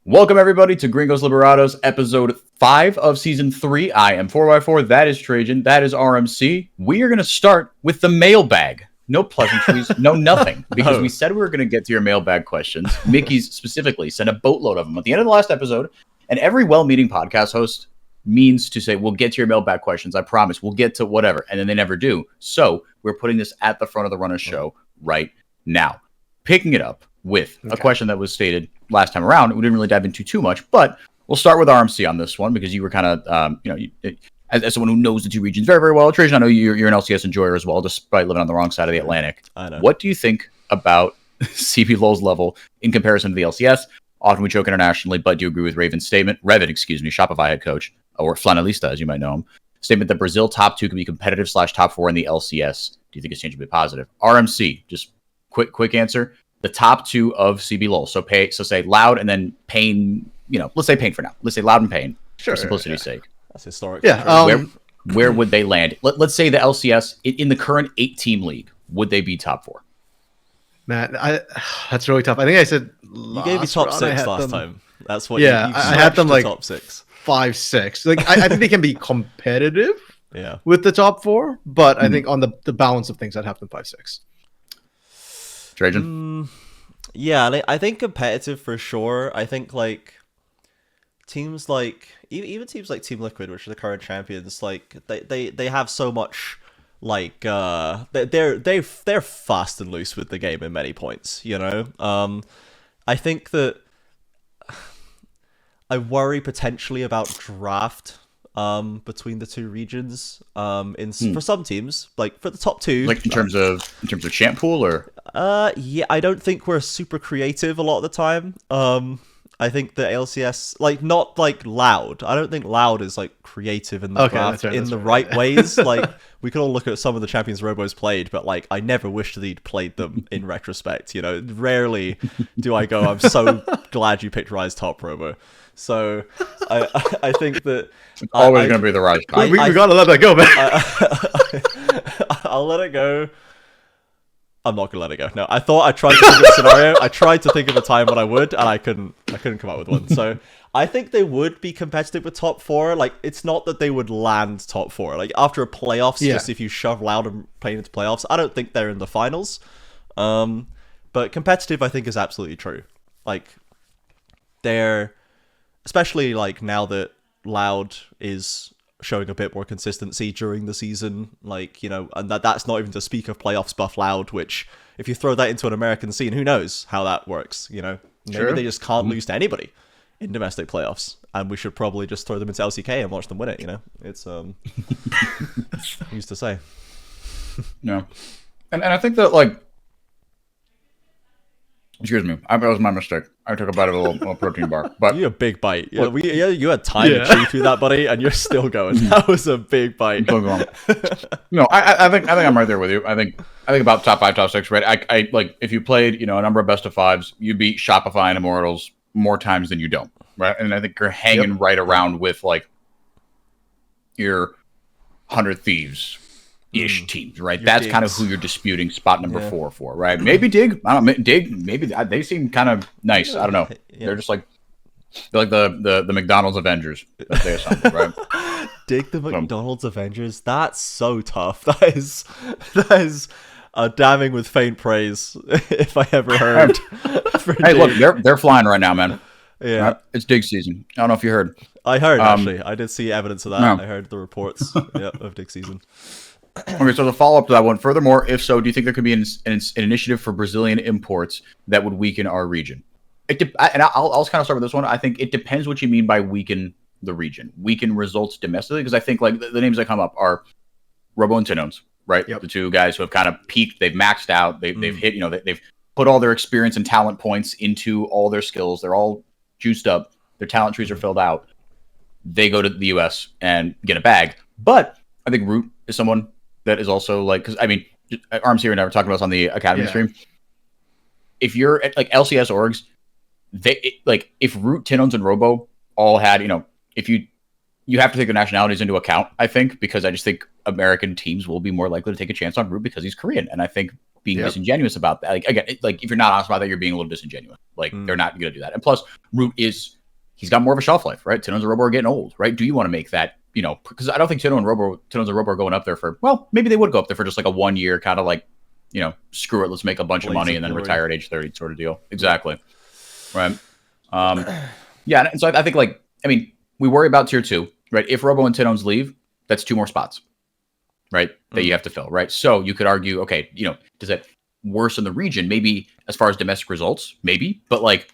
Welcome, everybody, to Gringos Liberados, episode 5 of season 3. I am 4x4. That is Trajan. That is RMC. We are going to start with the mailbag. No pleasantries, no nothing. Because we said we were going to get to your mailbag questions. Mickey's specifically sent a boatload of them at the end of the last episode. And every well-meaning podcast host means to say, we'll get to your mailbag questions. I promise. We'll get to whatever. And then they never do. So we're putting this at the front of the Runner show right now. Picking it up with a question that was stated last time around. We didn't really dive into too much, but we'll start with RMC on this one because you were kind of, as someone who knows the two regions very, very well. Trajan, I know you're an LCS enjoyer as well, despite living on the wrong side of the Atlantic. I know. What do you think about CBLOL's level in comparison to the LCS? Often we choke internationally, but do you agree with Raven's statement? Shopify head coach, or Flanelista, as you might know him. Statement that Brazil top 2 can be competitive / top 4 in the LCS. Do you think it's changed a bit positive? RMC, just quick answer. The top 2 of CBLOL. So say Loud and then Pain. Let's say Pain for now. Let's say Loud and Pain for simplicity's sake. That's historic. Yeah. Where would they land? Let's say the LCS in the current 8-team league. Would they be top 4? Man, that's really tough. I think I said you gave me top 6 last time. That's what. Yeah, I had them like top 6, 5, 6. Like I think they can be competitive. Yeah. With the top 4, but I think on the balance of things, I'd have them 5, 6. Trajan? Yeah, I think competitive for sure. I think like teams like even teams like Team Liquid, which are the current champions, like they have so much like they're fast and loose with the game in many points. I think that I worry potentially about draft between the two regions for some teams, like for the top 2, like in terms of champ pool, or yeah, I don't think we're super creative a lot of the time. I think the LCS, like, not like Loud. I don't think Loud is like creative in the draft in the right ways. Like, we could all look at some of the champions Robo's played, but like I never wished that he'd played them in retrospect. Rarely do I go, I'm so glad you picked Rise top, Robo. So I think that it's always going to be the Rise top. We got to let that go, man. I'll let it go. I'm not gonna let it go. No, I tried to think of a scenario. I tried to think of a time when I would, and I couldn't come up with one. So I think they would be competitive with top 4. Like, it's not that they would land top 4. Like, after a playoffs, just if you shove Loud and playing into playoffs, I don't think they're in the finals. But competitive, I think, is absolutely true. Like, they're, especially like now that Loud is showing a bit more consistency during the season, like, and that's not even to speak of playoffs buff Loud, which if you throw that into an American scene, who knows how that works. Maybe they just can't lose to anybody in domestic playoffs, and we should probably just throw them into LCK and watch them win it. It's used to say. No, and I think that, like, excuse me, that was my mistake. I took a bite of a little protein bar, but you had a big bite. Yeah, you had time to chew through that, buddy, and you're still going. That was a big bite. No, I think I'm right there with you. I think about top 5, top 6, right? I like, if you played, a number of best of 5s, you beat Shopify and Immortals more times than you don't, right? And I think you're hanging right around with like your 100 Thieves ish teams, right? That's kind of who you're disputing spot number 4 for, right? Maybe Dig. I don't know. Dig. Maybe they seem kind of nice. I don't know. They're just like, they're like the McDonald's Avengers that they assembled, right? Dig the McDonald's Avengers. That's so tough. That is damning with faint praise, if I ever heard. Hey, look, they're flying right now, man. Yeah, right? It's Dig season. I don't know if you heard. I heard, actually. I did see evidence of that. No. I heard the reports of Dig season. Okay, so the follow-up to that one, furthermore, if so, do you think there could be an initiative for Brazilian imports that would weaken our region? And I'll kind of start with this one. I think it depends what you mean by weaken the region. Weaken results domestically, because I think like the names that come up are Robo and Tinones, right? Yep. The two guys who have kind of peaked, they've maxed out, they've hit, they've put all their experience and talent points into all their skills. They're all juiced up. Their talent trees are filled out. They go to the US and get a bag. But I think Root is someone that is also like, because I mean, Arms here and I were talking about this on the Academy stream. If you're at like LCS orgs, if Root, Tinones, and Robo all had, if you have to take the nationalities into account, I think, because I just think American teams will be more likely to take a chance on Root because he's Korean. And I think being disingenuous about that. Like again, like if you're not honest about that, you're being a little disingenuous. Like they're not going to do that. And plus, Root he's got more of a shelf life, right? Tinoz and Robo are getting old, right? Do you want to make that, because I don't think Tinoz and Robo are going up there for, well, maybe they would go up there for just like a 1 year kind of like, screw it, let's make a bunch of money and then retire at age 30 sort of deal. Exactly. Right. Yeah. And so I think we worry about tier 2, right? If Robo and Tinoz leave, that's 2 more spots, right? That you have to fill, right? So you could argue, okay, does that worsen the region? Maybe as far as domestic results, maybe, but like,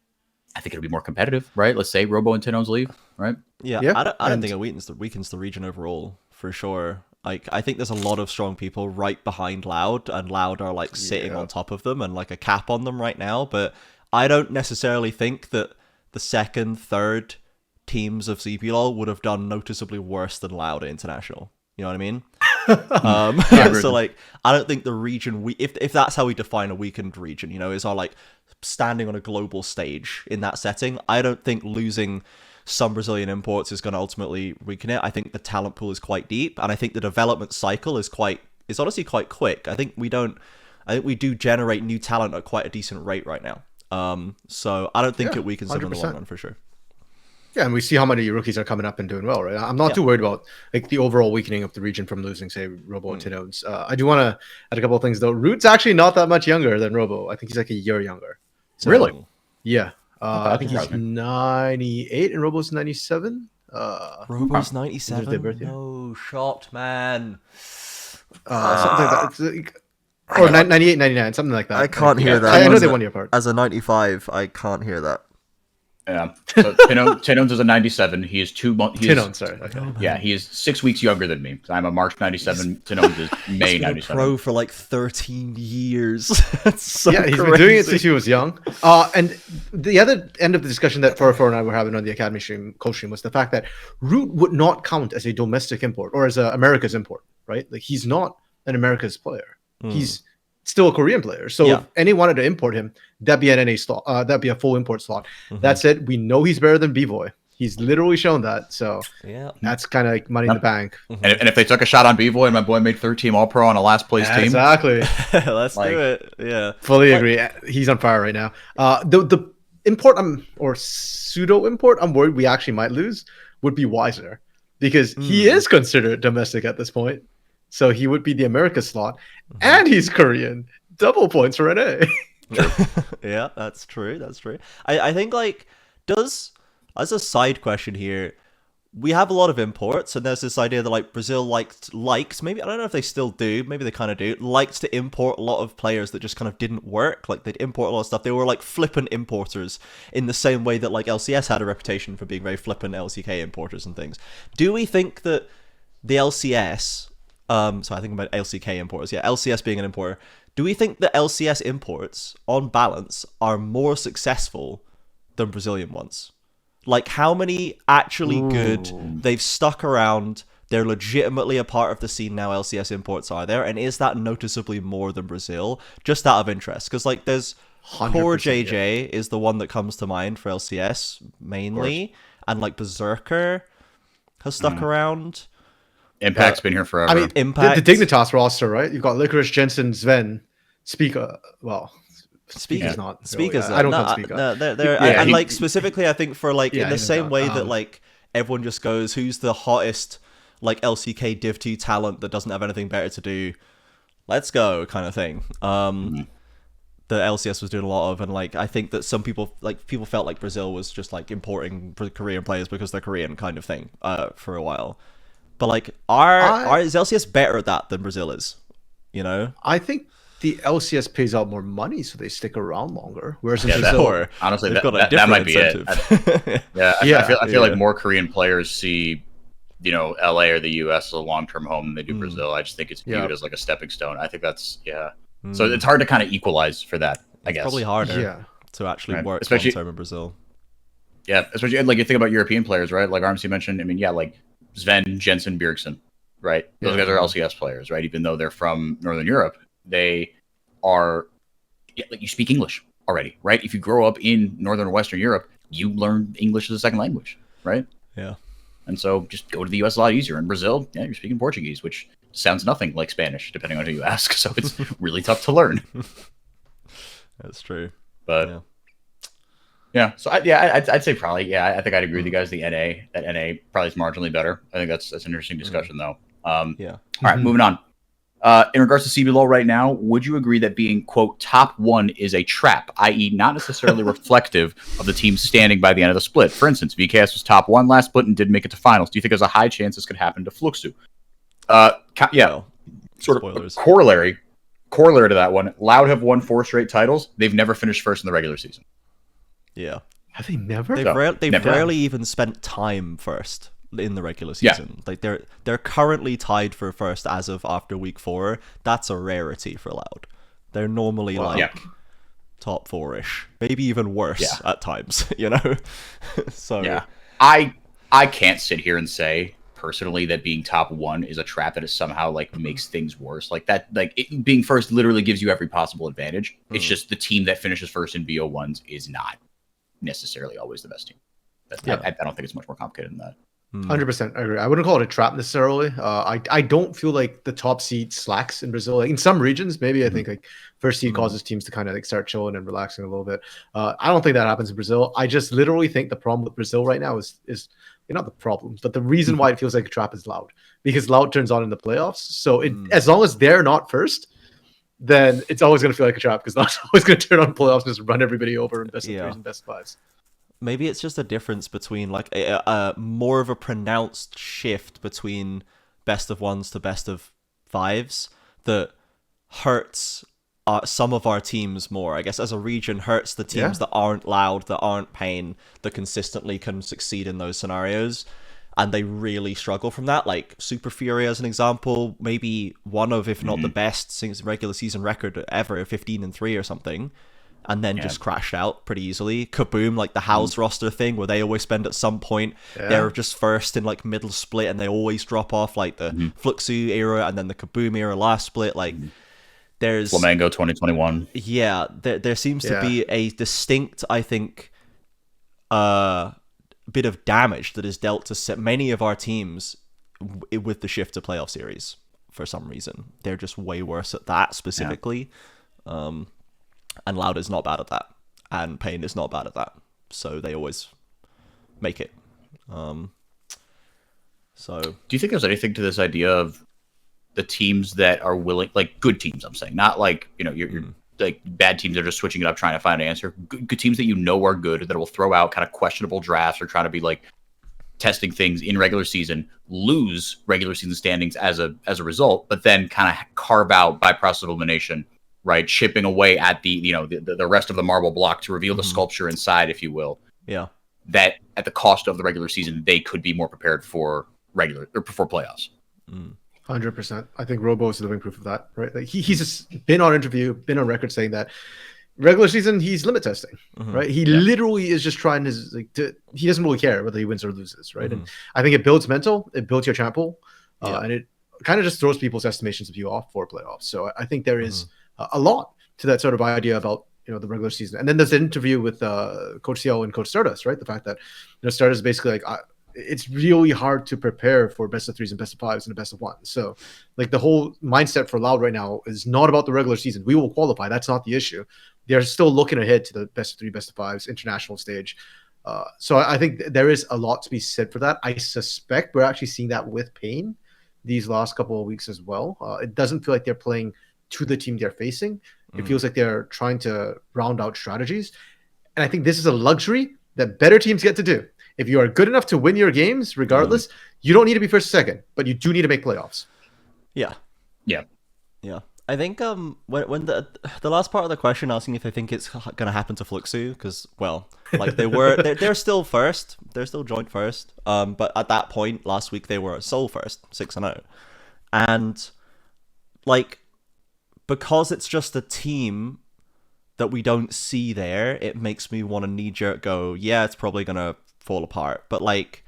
I think it'll be more competitive, right? Let's say Robo and Tinoz leave, right? Yeah. I don't think it weakens the region overall, for sure. Like, I think there's a lot of strong people right behind Loud, and Loud are like sitting on top of them and like a cap on them right now. But I don't necessarily think that the second, third teams of CBLOL would have done noticeably worse than Loud at International. You know what I mean? So like, I don't think the region if that's how we define a weakened region, is our like standing on a global stage in that setting. I don't think losing some Brazilian imports is going to ultimately weaken it. I think the talent pool is quite deep, and I think the development cycle is honestly quite quick. I think we do generate new talent at quite a decent rate right now. So I don't think it weakens them in the long run for sure. Yeah, and we see how many rookies are coming up and doing well, right? I'm not too worried about like the overall weakening of the region from losing, say, Robo and Tinoz. I do want to add a couple of things though. Root's actually not that much younger than Robo. I think he's like a year younger. So, really? Yeah. I think he's 98 and Robo's 97. Robo's 97? No shot, man. Something like that. Or 98, 99, something like that. I can't hear that. I know they're 1 year apart. As a 95, I can't hear that. Yeah. So Tinoz is a 97. He is 2 months. Tinoz, sorry. Okay. Yeah, he is 6 weeks younger than me. I'm a March 97. Tinoz is May he's been 97. Pro for like 13 years. That's so he's been doing it since he was young. And the other end of the discussion that Fur and I were having on the Academy stream, coach stream, was the fact that Root would not count as a domestic import or as a America's import, right? Like he's not an America's player. He's still a Korean player. So if any wanted to import him, that'd be an NA slot. That'd be a full import slot. That said, we know he's better than B-Boy. He's literally shown that. So that's kind of like money in the bank. And if they took a shot on B-Boy and my boy made 3rd team All-Pro on a last place team. Exactly. Let's do it. Yeah. Fully agree. He's on fire right now. The import or pseudo import I'm worried we actually might lose would be Wiser, because he is considered domestic at this point. So he would be the America slot, and he's Korean. Double points for NA. Yeah, that's true. That's true. I think like as a side question here, we have a lot of imports, and there's this idea that like Brazil likes maybe, I don't know if they still do, maybe they kind of do, likes to import a lot of players that just kind of didn't work. Like they'd import a lot of stuff. They were like flippant importers in the same way that like LCS had a reputation for being very flippant LCK importers and things. Do we think that the LCS, so I think about LCK importers, LCS being an importer, do we think that LCS imports on balance are more successful than Brazilian ones? Like how many actually good, they've stuck around, they're legitimately a part of the scene now, LCS imports are there, and is that noticeably more than Brazil? Just out of interest, because like there's Core JJ is the one that comes to mind for LCS mainly, and like Berserker has stuck around. Impact's been here forever. I mean, Impact. the Dignitas roster, right? You've got Licorice, Jensen, Sven, Speaker. Well, Speaker's not. Speakers. Really. I don't count Speaker. And like specifically, I think for like in the same way that like everyone just goes, who's the hottest like LCK Div 2 talent that doesn't have anything better to do? Let's go, kind of thing. The LCS was doing a lot of, and like I think that some people felt like Brazil was just like importing Korean players because they're Korean, kind of thing, for a while. But like, is LCS better at that than Brazil is? You know, I think the LCS pays out more money, so they stick around longer. Whereas in Brazil, honestly, that might be it. I feel like more Korean players see, LA or the US as a long-term home than they do Brazil. I just think it's viewed as like a stepping stone. I think that's So it's hard to kind of equalize for that. I guess probably harder to actually work long-term in Brazil. Yeah, especially like you think about European players, right? Like RMC mentioned. I mean, like Sven, Jensen, Bjergsen, right? Those guys are LCS players, right? Even though they're from Northern Europe, they are like you speak English already, right? If you grow up in Northern or Western Europe, you learn English as a second language, right? Yeah. And so just go to the US a lot easier. In Brazil, you're speaking Portuguese, which sounds nothing like Spanish, depending on who you ask. So it's really tough to learn. That's true. But yeah, so I'd say probably, yeah, I think I'd agree with you guys. That NA probably is marginally better. I think that's an interesting discussion though. All right, moving on. In regards to CBLOL right now, would you agree that being, quote, top 1 is a trap, i.e. not necessarily reflective of the team standing by the end of the split? For instance, VKS was top 1 last split and didn't make it to finals. Do you think there's a high chance this could happen to Fluxo? Well, sort spoilers. of corollary to that one. Loud have won 4 straight titles. They've never finished first in the regular season. Yeah. Have they never? They've rarely even spent time first in the regular season. Like they're currently tied for first as of after week 4. That's a rarity for Loud. They're normally top 4-ish, maybe even worse at times, you know. So yeah, I can't sit here and say personally that being top 1 is a trap that is somehow like makes things worse. Like that, like being first literally gives you every possible advantage. It's just the team that finishes first in BO1s is not necessarily always the best team. I don't think it's much more complicated than that. 100%, I agree. I wouldn't call it a trap necessarily. I don't feel like the top seed slacks in Brazil. Like in some regions, maybe I think like first seed causes teams to kind of like start chilling and relaxing a little bit. I don't think that happens in Brazil. I just literally think the problem with Brazil right now is not the problem, but the reason why it feels like a trap is Loud, because Loud turns on in the playoffs. So as long as they're not first, then it's always going to feel like a trap, because Loud's always going to turn on playoffs and just run everybody over in best of 3s and best of 5s. Maybe it's just a difference between like a more of a pronounced shift between best of 1s to best of 5s that hurts some of our teams more. I guess as a region hurts the teams that aren't Loud, that aren't Pain, that consistently can succeed in those scenarios, and they really struggle from that. Like Super FURIA as an example, maybe one of, if not the best since regular season record ever, 15-3 or something. And then just crashed out pretty easily. KaBuM, like the house roster thing, where they always spend at some point, they're just first in like middle split, and they always drop off, like the Fluxo era and then the KaBuM era last split. Like there's Flamengo 2021. Yeah, there seems to be a distinct, I think, bit of damage that is dealt to many of our teams with the shift to playoff series for some reason. They're just way worse at that specifically. And Loud is not bad at that, and Pain is not bad at that, so they always make it. So do you think there's anything to this idea of the teams that are willing, like good teams, I'm saying, not like, you know, you're like bad teams that are just switching it up trying to find an answer, good teams that you know are good, that will throw out kind of questionable drafts or trying to be like testing things in regular season, lose regular season standings as a result, but then kind of carve out by process of elimination, right, chipping away at the rest of the marble block to reveal the sculpture inside, if you will. Yeah. That at the cost of the regular season, they could be more prepared for for playoffs. 100%. I think Robo is living proof of that, right? Like he's just been on on record saying that regular season he's limit testing, right? He literally is just trying he doesn't really care whether he wins or loses, right? And I think it builds mental, it builds your champ pool, and it kind of just throws people's estimations of you off for playoffs. So I think there is a lot to that sort of idea about, you know, the regular season. And then there's an interview with Coach CL and Coach Stardust, right? The fact that, you know, Stardust is basically like, it's really hard to prepare for best of 3s and best of 5s and a best of 1s. So like the whole mindset for Loud right now is not about the regular season. We will qualify. That's not the issue. They're still looking ahead to the best of 3, best of 5s, international stage. So I think there is a lot to be said for that. I suspect we're actually seeing that with Pain these last couple of weeks as well. It doesn't feel like they're playing to the team they're facing. It feels like they're trying to round out strategies. And I think this is a luxury that better teams get to do. If you are good enough to win your games, regardless, you don't need to be first or second, but you do need to make playoffs. Yeah. Yeah. I think when the last part of the question asking if I think it's going to happen to Fluxo, because, well, like they're still first. They're still joint first. But at that point, last week, they were sole first, 6-0. And, like, because it's just a team that we don't see there, it makes me want to knee-jerk go, yeah, it's probably going to fall apart. But, like,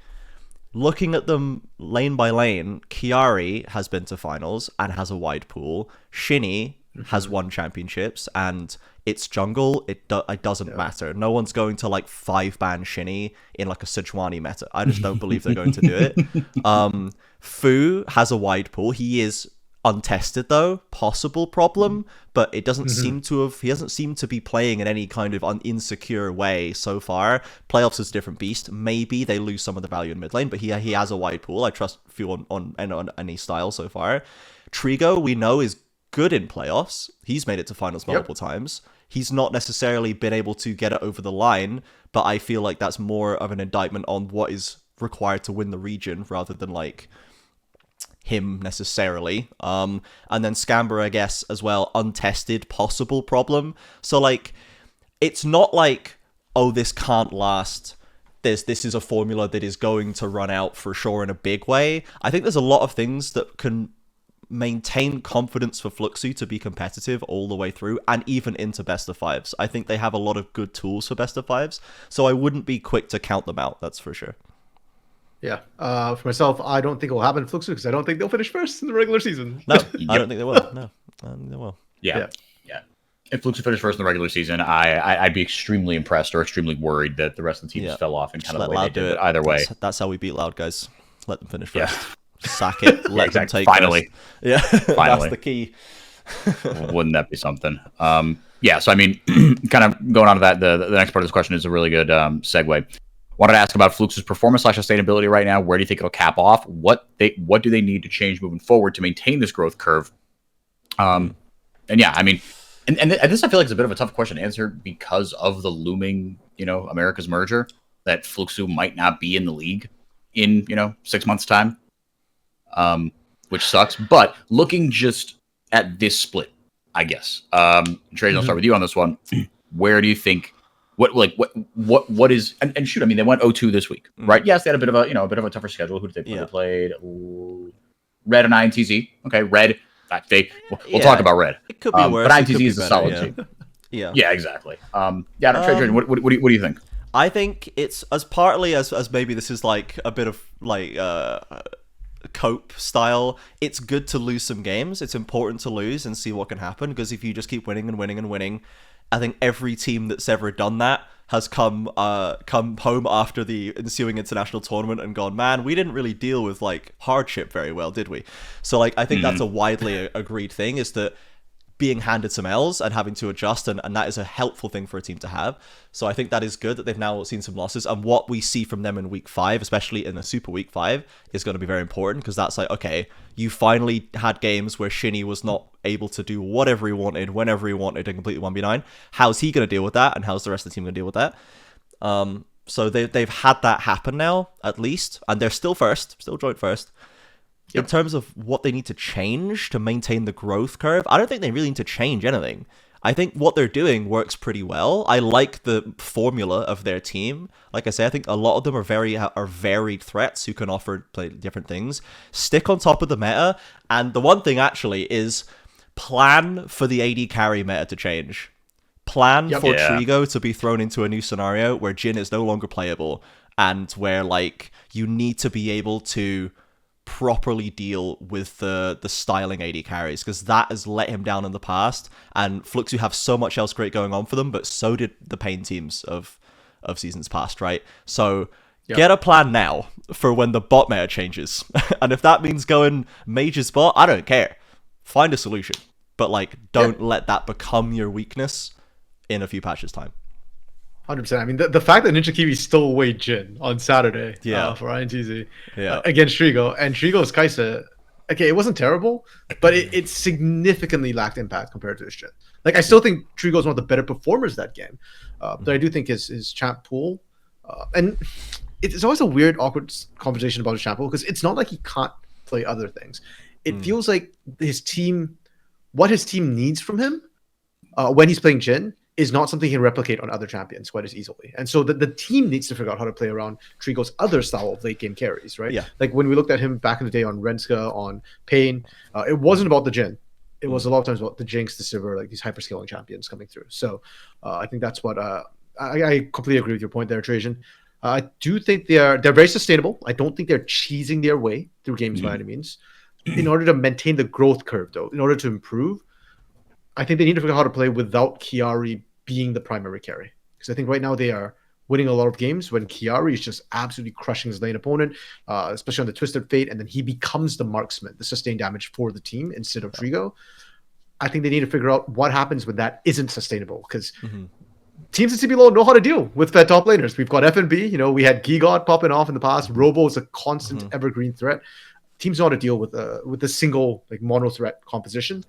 looking at them lane by lane, Chiari has been to finals and has a wide pool. Shinny has won championships, and it's jungle. It doesn't matter. No one's going to like 5-ban Shinny in like a Sejuani meta. I just don't believe they're going to do it. Fu has a wide pool. He is untested though, possible problem, but it doesn't seem to have. He doesn't seem to be playing in any kind of insecure way so far. Playoffs is a different beast. Maybe they lose some of the value in mid lane, but he has a wide pool. I trust Fu on any style so far. Trigo, we know, is good in playoffs. He's made it to finals multiple times. He's not necessarily been able to get it over the line, but I feel like that's more of an indictment on what is required to win the region rather than like him necessarily. And then Scamber, I guess, as well, untested, possible problem. So like, it's not like, oh, this can't last. This is a formula that is going to run out for sure in a big way. I think there's a lot of things that can maintain confidence for Fluxo to be competitive all the way through and even into best of fives. I think they have a lot of good tools for best of fives, so I wouldn't be quick to count them out, that's for sure. Yeah. For myself, I don't think it will happen in Fluxo because I don't think they'll finish first in the regular season. No, I don't think they will. No, I don't think they will. Yeah. If Fluxo finished first in the regular season, I'd be extremely impressed or extremely worried that the rest of the teams fell off in kind of the way they did. But either way, that's how we beat Loud, guys. Let them finish first. Sack it. Let them take finally. First. Yeah, finally. That's the key. Wouldn't that be something? Yeah. So I mean, kind of going on to that, the next part of this question is a really good segue. Wanted to ask about Fluxo's performance / sustainability right now. Where do you think it'll cap off? What do they need to change moving forward to maintain this growth curve? And yeah, I mean, and this I feel like is a bit of a tough question to answer because of the looming, America's merger, that Fluxo might not be in the league in 6 months' time, which sucks. But looking just at this split, I guess, Trajan, I'll start with you on this one. Where do you think? What is and shoot, I mean, they went 0-2 this week, right? Yes, they had a bit of a tougher schedule. Who did they play? They played Red and INTZ. Okay, Red. We'll talk about Red. It could be worse. But INTZ is a solid team. Yeah, exactly. Trajan, what do you think? I think it's as partly as maybe this is like a bit of like cope style. It's good to lose some games. It's important to lose and see what can happen, because if you just keep winning and winning and winning, I think every team that's ever done that has come home after the ensuing international tournament and gone, man, we didn't really deal with like hardship very well, did we? So like, I think that's a widely agreed thing, is that being handed some L's and having to adjust, and that is a helpful thing for a team to have. So I think that is good that they've now seen some losses, and what we see from them in week 5, especially in the Super Week 5, is going to be very important, because that's like, okay, you finally had games where Shinny was not able to do whatever he wanted, whenever he wanted, and completely 1v9. How's he going to deal with that, and how's the rest of the team going to deal with that? So they've had that happen now, at least, and they're still joint first. In terms of what they need to change to maintain the growth curve, I don't think they really need to change anything. I think what they're doing works pretty well. I like the formula of their team. Like I say, I think a lot of them are varied threats who can play different things. Stick on top of the meta, and the one thing actually is plan for the AD carry meta to change. Plan for Trigo to be thrown into a new scenario where Jhin is no longer playable, and where like you need to be able to properly deal with the styling AD carries, because that has let him down in the past, and Fluxo have so much else great going on for them, but so did the Pain teams of seasons past, right? So get a plan now for when the bot meta changes. And if that means going Mage's bot, I don't care. Find a solution, but like don't let that become your weakness in a few patches time. 100%. I mean, the fact that Ninja Kiwi stole away Jhin on Saturday for INTZ against Trigo, and Trigo's Kai'Sa, okay, it wasn't terrible, but it significantly lacked impact compared to his Jhin. Like, I still think Trigo's one of the better performers that game, but I do think his champ pool, and it's always a weird, awkward conversation about his champ pool, because it's not like he can't play other things. It feels like what his team needs from him when he's playing Jhin is not something he can replicate on other champions quite as easily. And so the team needs to figure out how to play around Trigo's other style of late game carries, right? Yeah. Like when we looked at him back in the day on Renska, on Pain, it wasn't about the Jhin. It was a lot of times about the Jinx, the Sivir, like these hyperscaling champions coming through. So I think that's what I completely agree with your point there, Trajan. I do think they're very sustainable. I don't think they're cheesing their way through games by any means. In order to maintain the growth curve, though, in order to improve, I think they need to figure out how to play without Chiari being the primary carry. Because I think right now they are winning a lot of games when Chiari is just absolutely crushing his lane opponent, especially on the Twisted Fate, and then he becomes the marksman, the sustained damage for the team instead of Trigo. I think they need to figure out what happens when that isn't sustainable, because teams in CBLOL know how to deal with fed top laners. We've got FNB, we had Gigod popping off in the past. Robo is a constant evergreen threat. Teams know how to deal with a single mono threat composition.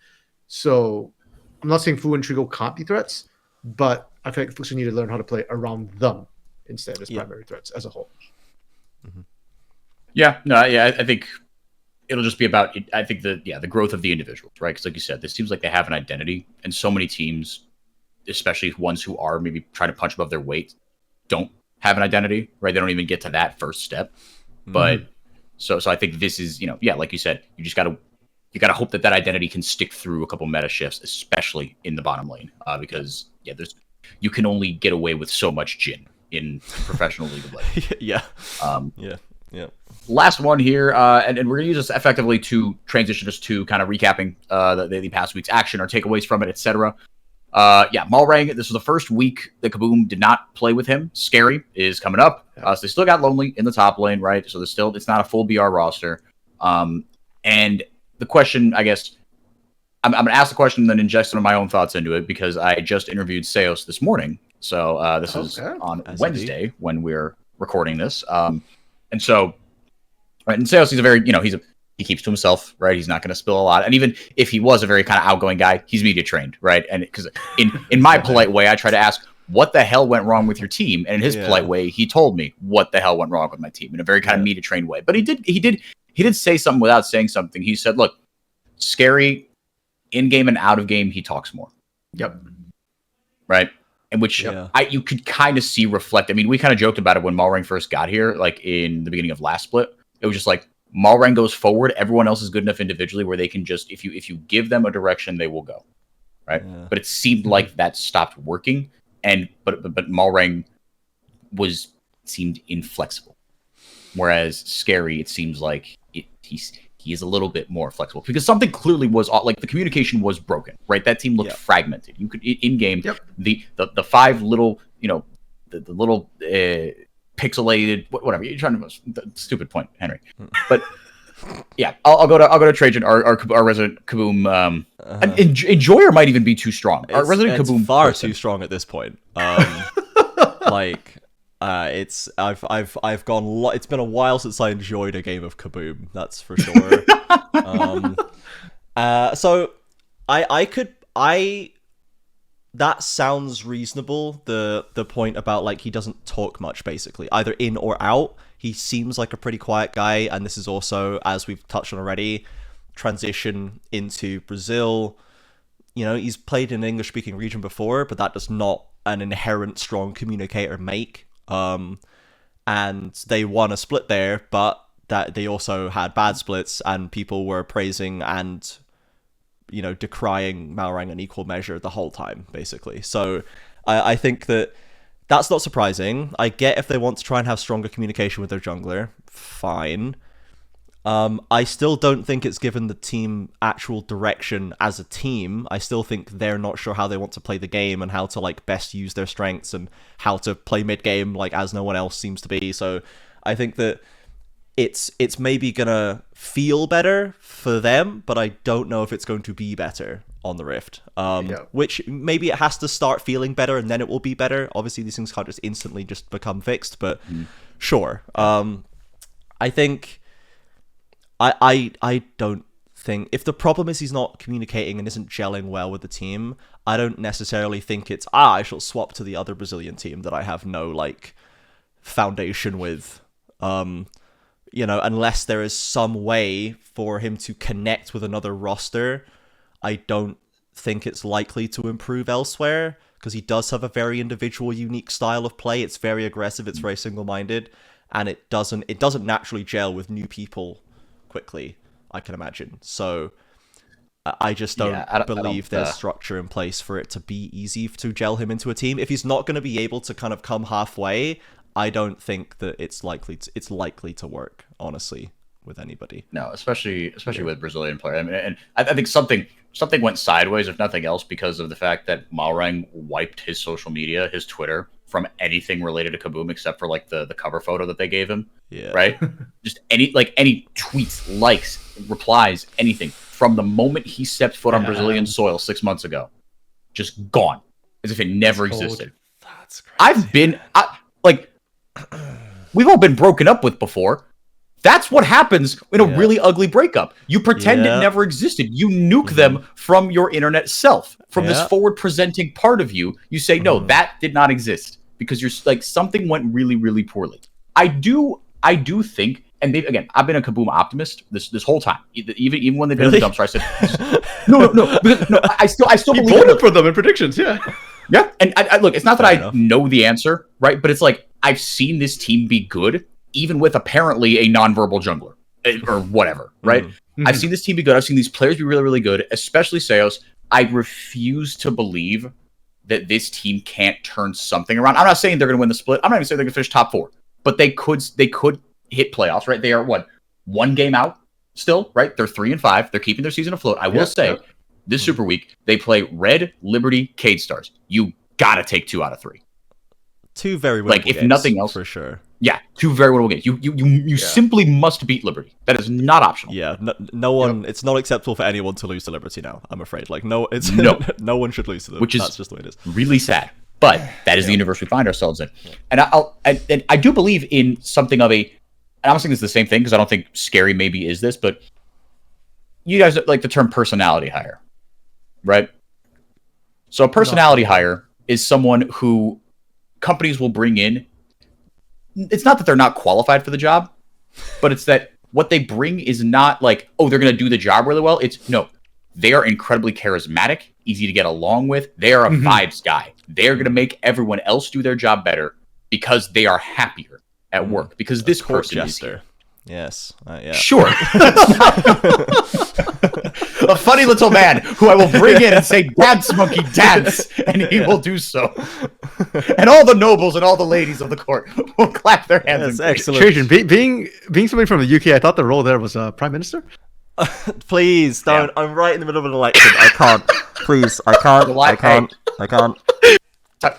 So I'm not saying Fu and Trigo can't be threats, but I feel like Fluxo need to learn how to play around them instead as primary threats as a whole. I think it'll just be about, I think the growth of the individuals, right? Because like you said, this seems like they have an identity, and so many teams, especially ones who are maybe trying to punch above their weight, don't have an identity, right? They don't even get to that first step. But so I think this is, like you said, you gotta hope that identity can stick through a couple meta shifts, especially in the bottom lane, because you can only get away with so much Jhin in professional League of Legends. Last one here, and we're gonna use this effectively to transition us to kind of recapping the past week's action, or takeaways from it, etc. Malrang, this was the first week that KaBuM did not play with him. Scary is coming up. So they still got Lonely in the top lane, right? So it's not a full BR roster. And the question, I guess, I'm going to ask the question and then inject some of my own thoughts into it, because I just interviewed Seos this morning. So this is on Wednesday when we're recording this. And so, right, and Seos, he's a very, he keeps to himself, right? He's not going to spill a lot. And even if he was a very kind of outgoing guy, he's media trained, right? And because in my polite way, I try to ask, what the hell went wrong with your team? And in his polite way, he told me what the hell went wrong with my team in a very kind of media trained way. But he did say something without saying something. He said, look, Scary, in game and out of game, he talks more. Yep. Right? And which you could kind of see reflect. I mean, we kind of joked about it when Malrang first got here, like in the beginning of last split. It was just like, Malrang goes forward, everyone else is good enough individually where they can just, if you give them a direction, they will go. Right? Yeah. But it seemed like that stopped working. But Malrang seemed inflexible. Whereas Scary, it seems like he is a little bit more flexible, because something clearly was like the communication was broken, right? That team looked fragmented. You could in game the 5 little the little pixelated whatever you're trying to stupid point, Henry. But I'll go to Trajan, our resident KaBuM. And Enjoyer might even be too strong. Our resident KaBuM far too strong at this point. I've gone. It's been a while since I enjoyed a game of KaBuM. That's for sure. So that sounds reasonable. The point about like he doesn't talk much, basically, either in or out. He seems like a pretty quiet guy, and this is also, as we've touched on already, transition into Brazil. He's played in an English-speaking region before, but that does not an inherent strong communicator make. And they won a split there, but that they also had bad splits, and people were praising and decrying Malrang in equal measure the whole time, basically. So I think that's not surprising. I get if they want to try and have stronger communication with their jungler, fine. I still don't think it's given the team actual direction as a team. I still think they're not sure how they want to play the game and how to like best use their strengths and how to play mid game, like as no one else seems to be. So I think that it's maybe gonna feel better for them, but I don't know if it's going to be better on the Rift. Which maybe it has to start feeling better and then it will be better. Obviously these things can't just instantly just become fixed, but sure. I think I don't think, if the problem is he's not communicating and isn't gelling well with the team, I don't necessarily think it's I shall swap to the other Brazilian team that I have no like foundation with. Unless there is some way for him to connect with another roster, I don't think it's likely to improve elsewhere, because he does have a very individual, unique style of play. It's very aggressive, it's very single-minded, and it doesn't naturally gel with new people quickly, I can imagine. So I just don't believe there's structure in place for it to be easy to gel him into a team. If he's not going to be able to kind of come halfway, I don't think that it's likely to work, honestly. with anybody. No, especially with Brazilian player. I mean, and I think something went sideways, if nothing else, because of the fact that Malrang wiped his social media, his Twitter, from anything related to KaBuM except for like the cover photo that they gave him. Yeah. Right. Just any tweets, likes, replies, anything from the moment he stepped foot on Brazilian soil 6 months ago, just gone, as if it never existed. That's crazy. We've all been broken up with before. That's what happens in a really ugly breakup. You pretend it never existed. You nuke them from your internet self, from this forward-presenting part of you. You say, no, that did not exist because you're like something went really, really poorly. I do think, and again, I've been a KaBuM optimist this whole time. Even when they did the dumpster, I said, no. I still believe voted for them in predictions. Yeah. And I look, it's not that I know the answer, right? But it's like I've seen this team be good, even with apparently a nonverbal jungler or whatever, right? I've seen this team be good. I've seen these players be really, really good, especially Seos. I refuse to believe that this team can't turn something around. I'm not saying they're going to win the split. I'm not even saying they're going to finish top 4, but they could hit playoffs, right? They are one game out still, right? They're 3-5. They're keeping their season afloat. I will say this Super Week, they play Red, Liberty, Cade Stars. You got to take 2 out of 3. 2 very winnable like if games, nothing else for sure. Yeah, 2 very winnable games. You simply must beat Liberty. That is not optional. Yeah, no one. It's not acceptable for anyone to lose to Liberty now. I'm afraid. Like no one should lose to them. That's just the way it is. Really sad. But that is the universe we find ourselves in. And I do believe in something of a. And I'm not saying it's the same thing because I don't think Scary maybe is this, but you guys like the term personality hire, right? So a personality hire is someone who companies will bring in. It's not that they're not qualified for the job, but it's that what they bring is not like, oh, they're going to do the job really well. It's no, they are incredibly charismatic, easy to get along with. They are a vibes guy. They're going to make everyone else do their job better because they are happier at work because this person is here. Yes. Yeah. Sure. A funny little man who I will bring in and say, dance, monkey, dance, and he will do so. And all the nobles and all the ladies of the court will clap their hands. That's excellent. Trajan, being somebody from the UK, I thought the role there was Prime Minister. Please don't. I'm right in the middle of an election. I can't. Please, I can't. I can't.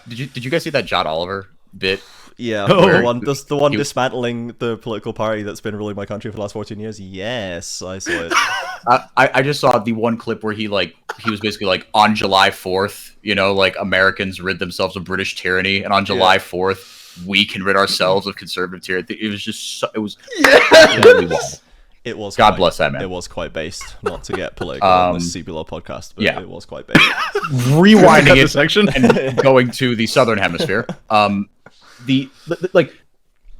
Did you guys see that John Oliver bit? Yeah, the one dismantling the political party that's been ruling my country for the last 14 years. Yes, I saw it. I just saw the one clip where he was basically like, on July 4th, like Americans rid themselves of British tyranny, and on July 4th, we can rid ourselves of conservative tyranny. It was just, it was really wild. It was. God bless that man. It was quite based, not to get political on the CBLOL podcast, but it was quite based. Rewinding it section and going to the Southern Hemisphere. In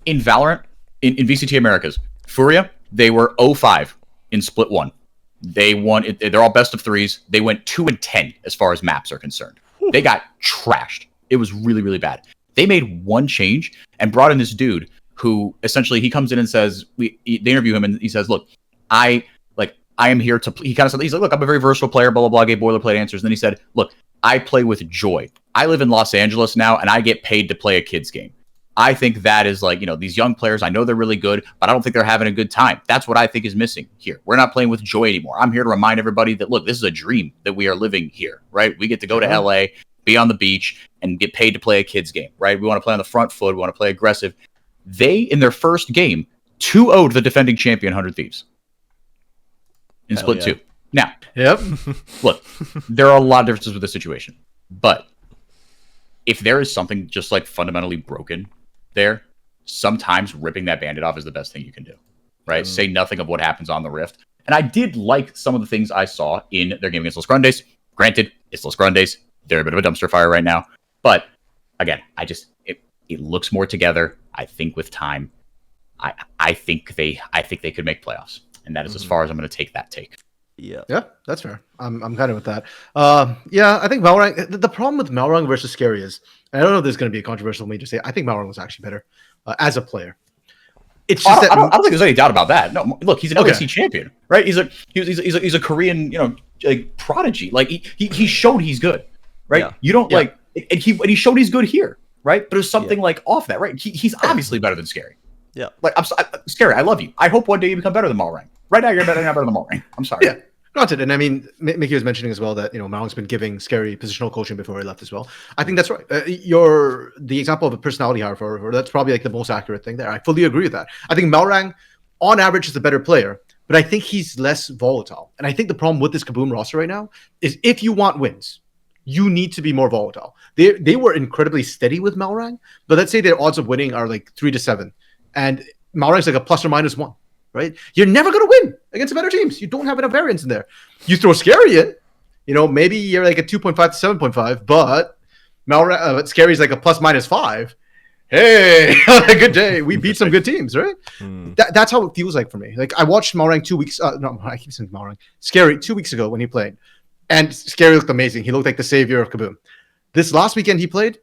Valorant, in VCT Americas, FURIA, they were 0-5 in split 1. They won. They're all best of 3s. They went 2-10 as far as maps are concerned. They got trashed. It was really, really bad. They made one change and brought in this dude who essentially he comes in and says, they interview him and he says, look, I am here to play. He kind of said, he's like, look, I'm a very versatile player, blah, blah, blah, gave boilerplate answers. And then he said, look, I play with joy. I live in Los Angeles now and I get paid to play a kid's game. I think that is these young players, I know they're really good, but I don't think they're having a good time. That's what I think is missing here. We're not playing with joy anymore. I'm here to remind everybody that, look, this is a dream that we are living here, right? We get to go to LA, be on the beach, and get paid to play a kid's game, right? We want to play on the front foot. We want to play aggressive. They, in their first game, 2-0'd the defending champion 100 Thieves in split 2. Now, look, there are a lot of differences with the situation, but if there is something just fundamentally broken there, sometimes ripping that bandit off is the best thing you can do, right? Say nothing of what happens on the Rift. And I did like some of the things I saw in their game against Los Grandes. Granted, it's Los Grandes. They're a bit of a dumpster fire right now. But again, it looks more together. I think with time, I think they could make playoffs. And that is as far as I'm going to take that take. Yeah, that's fair. I'm kind of with that. I think Malrang. The problem with Malrang versus Scary is, and I don't know if there's going to be a controversial me to say, I think Malrang was actually better as a player. It's just I don't think there's any doubt about that. No, look, he's an LEC champion, right? He's a Korean, prodigy. Like he showed he's good, right? Yeah. You don't and he showed he's good here, right? But there's something off that, right? He's obviously better than Scary. Yeah. Like, Scary, I love you. I hope one day you become better than Malrang. Right now, you're better than Malrang. I'm sorry. Yeah. Granted, and I mean, Mickey was mentioning as well that Malrang's been giving Scary positional coaching before he left as well. I think that's right. The example of a personality hire for that's probably like the most accurate thing there. I fully agree with that. I think Malrang, on average, is a better player, but I think he's less volatile. And I think the problem with this KaBuM roster right now is if you want wins, you need to be more volatile. They were incredibly steady with Malrang, but let's say their odds of winning are like 3 to 7, and Malrang's like a plus or minus 1. Right? You're never going to win against the better teams. You don't have enough variance in there. You throw Scary in, maybe you're like a 2.5 to 7.5, but Scary's like a plus minus 5. Hey, on a good day, we beat some good teams, right? That's how it feels like for me. Like I watched Malrang 2 weeks. No, I keep saying Malrang. Scary 2 weeks ago when he played, and Scary looked amazing. He looked like the savior of KaBuM. This last weekend he played.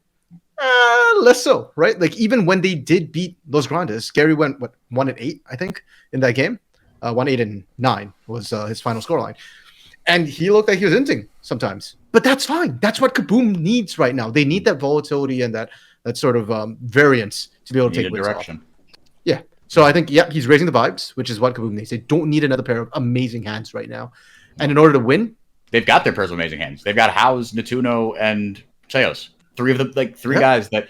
Less so, right? Like even when they did beat Los Grandes, Scary went 1-8, I think, in that game. 1-8-9 was his final scoreline, and he looked like he was inting sometimes. But that's fine. That's what KaBuM needs right now. They need that volatility and that sort of variance to be able to take wins direction. Off. Yeah. So I think he's raising the vibes, which is what KaBuM needs. They don't need another pair of amazing hands right now, and in order to win, they've got their pairs of amazing hands. They've got House, Natuno, and Seos. Three of them, like three guys that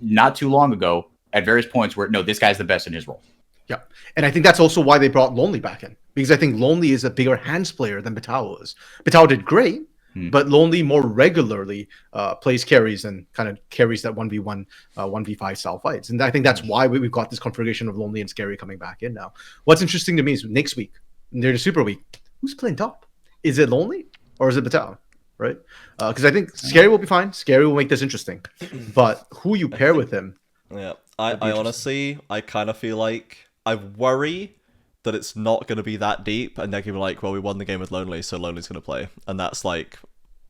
not too long ago at various points where this guy's the best in his role. Yeah, and I think that's also why they brought Lonely back in, because I think Lonely is a bigger hands player than Batao is. Batao did great, but Lonely more regularly plays carries and kind of carries that 1v1, 1v5 style fights. And I think that's why we've got this configuration of Lonely and Scary coming back in now. What's interesting to me is next week, they're the Super Week, who's playing top? Is it Lonely or is it Batao? Right? Because I think Scary will be fine. Scary will make this interesting. But who you pair with him? Yeah, I honestly, I kind of feel like I worry that it's not going to be that deep, and they're going to be like, well, we won the game with Lonely, so Lonely's going to play. And that's like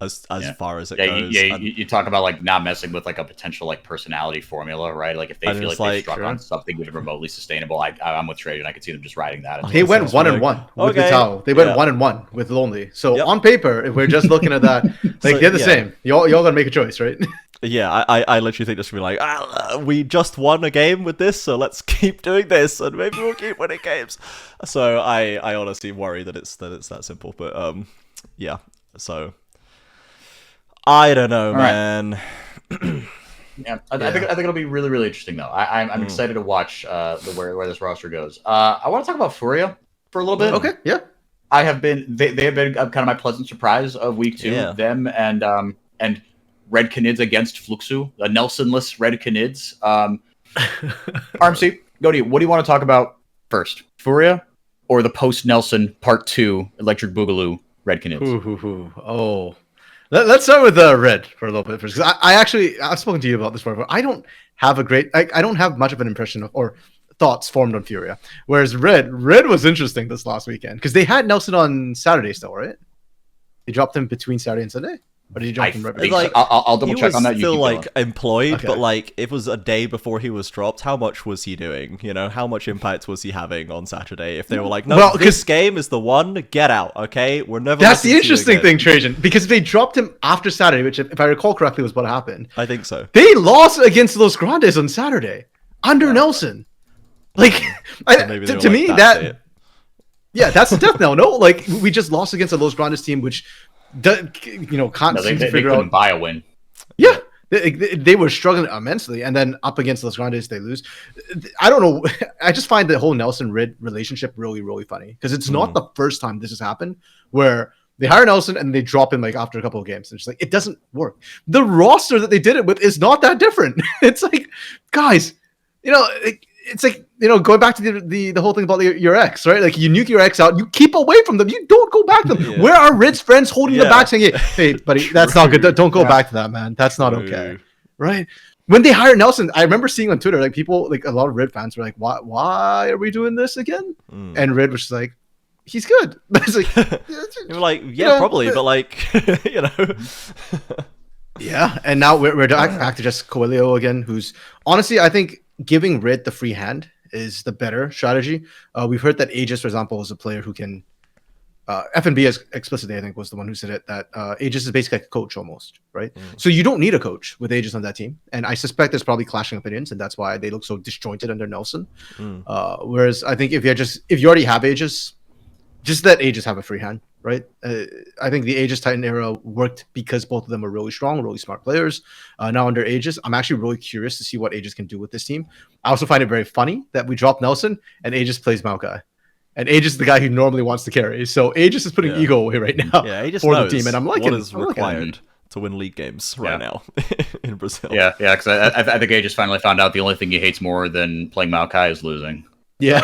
as far as it goes. You talk about like not messing with like a potential like personality formula, right? Like if they feel like they struck on something even remotely sustainable, I'm with Trade, and I could see them just riding that. They went 1-1 with Batao. They went 1-1 with Lonely. So on paper, if we're just looking at that, like they're the same. Y'all gotta make a choice, right? Yeah, I literally think this should be like, we just won a game with this, so let's keep doing this, and maybe we'll keep winning games. So I honestly worry that it's that simple. But yeah, so I don't know, man. Yeah, I think it'll be really, really interesting though. I'm excited to watch where this roster goes. I want to talk about FURIA for a little bit. Okay, yeah. They have been kind of my pleasant surprise of week 2. Yeah. Them and Red Canids against Fluxo, a Nelsonless Red Canids. RMC, go to you. What do you want to talk about first? FURIA or the post Nelson Part 2 Electric Boogaloo Red Canids? Oh. Let's start with Red for a little bit first, because I've spoken to you about this before. I don't have I don't have much of an impression of or thoughts formed on FURIA. Whereas Red was interesting this last weekend because they had Nelson on Saturday still, right? They dropped him between Saturday and Sunday. Or did you jump from Red? Like, I'll double check on that. He was still employed, but like it was a day before he was dropped. How much was he doing? How much impact was he having on Saturday? If they were like, no, this game is the one, get out, okay? We're never. That's the interesting thing, Trajan, because they dropped him after Saturday, which, if I recall correctly, was what happened. I think so. They lost against Los Grandes on Saturday under Nelson. Like, to me, that's the death now. No, like we just lost against a Los Grandes team, which. Can't seem to figure out buy a win. Yeah, they were struggling immensely, and then up against Los Grandes they lose. I don't know. I just find the whole Nelson Red relationship really, really funny because it's not the first time this has happened where they hire Nelson and they drop him like after a couple of games. It's just like it doesn't work. The roster that they did it with is not that different. It's like, guys, it's like going back to the whole thing about your ex, right? Like you nuke your ex out, you keep away from them, you don't go back to them. Where are Red's friends holding the back saying, "Hey, buddy, that's not good. Don't go back to that, man. That's not okay." Right? When they hired Nelson, I remember seeing on Twitter like people, like a lot of Red fans were like, "Why are we doing this again?" And Red was just like, "He's good." It's like, you were like, "Yeah, probably," but like, Yeah, and now we're back to just Coelho again, who's honestly, I think. Giving Red the free hand is the better strategy. We've heard that Aegis, for example, is a player who can FNB explicitly, I think, was the one who said it, that Aegis is basically like a coach almost, right? So you don't need a coach with Aegis on that team. And I suspect there's probably clashing opinions, and that's why they look so disjointed under Nelson. Whereas I think if you already have Aegis, just let Aegis have a free hand, right? I think the Aegis Titan era worked because both of them are really strong, really smart players. Now under Aegis, I'm actually really curious to see what Aegis can do with this team. I also find it very funny that we dropped Nelson and Aegis plays Maokai. And Aegis is the guy who normally wants to carry. So Aegis is putting ego away right now for the team. And I'm liking what is required to win league games right now in Brazil. Yeah, because I think Aegis finally found out the only thing he hates more than playing Maokai is losing. Yeah.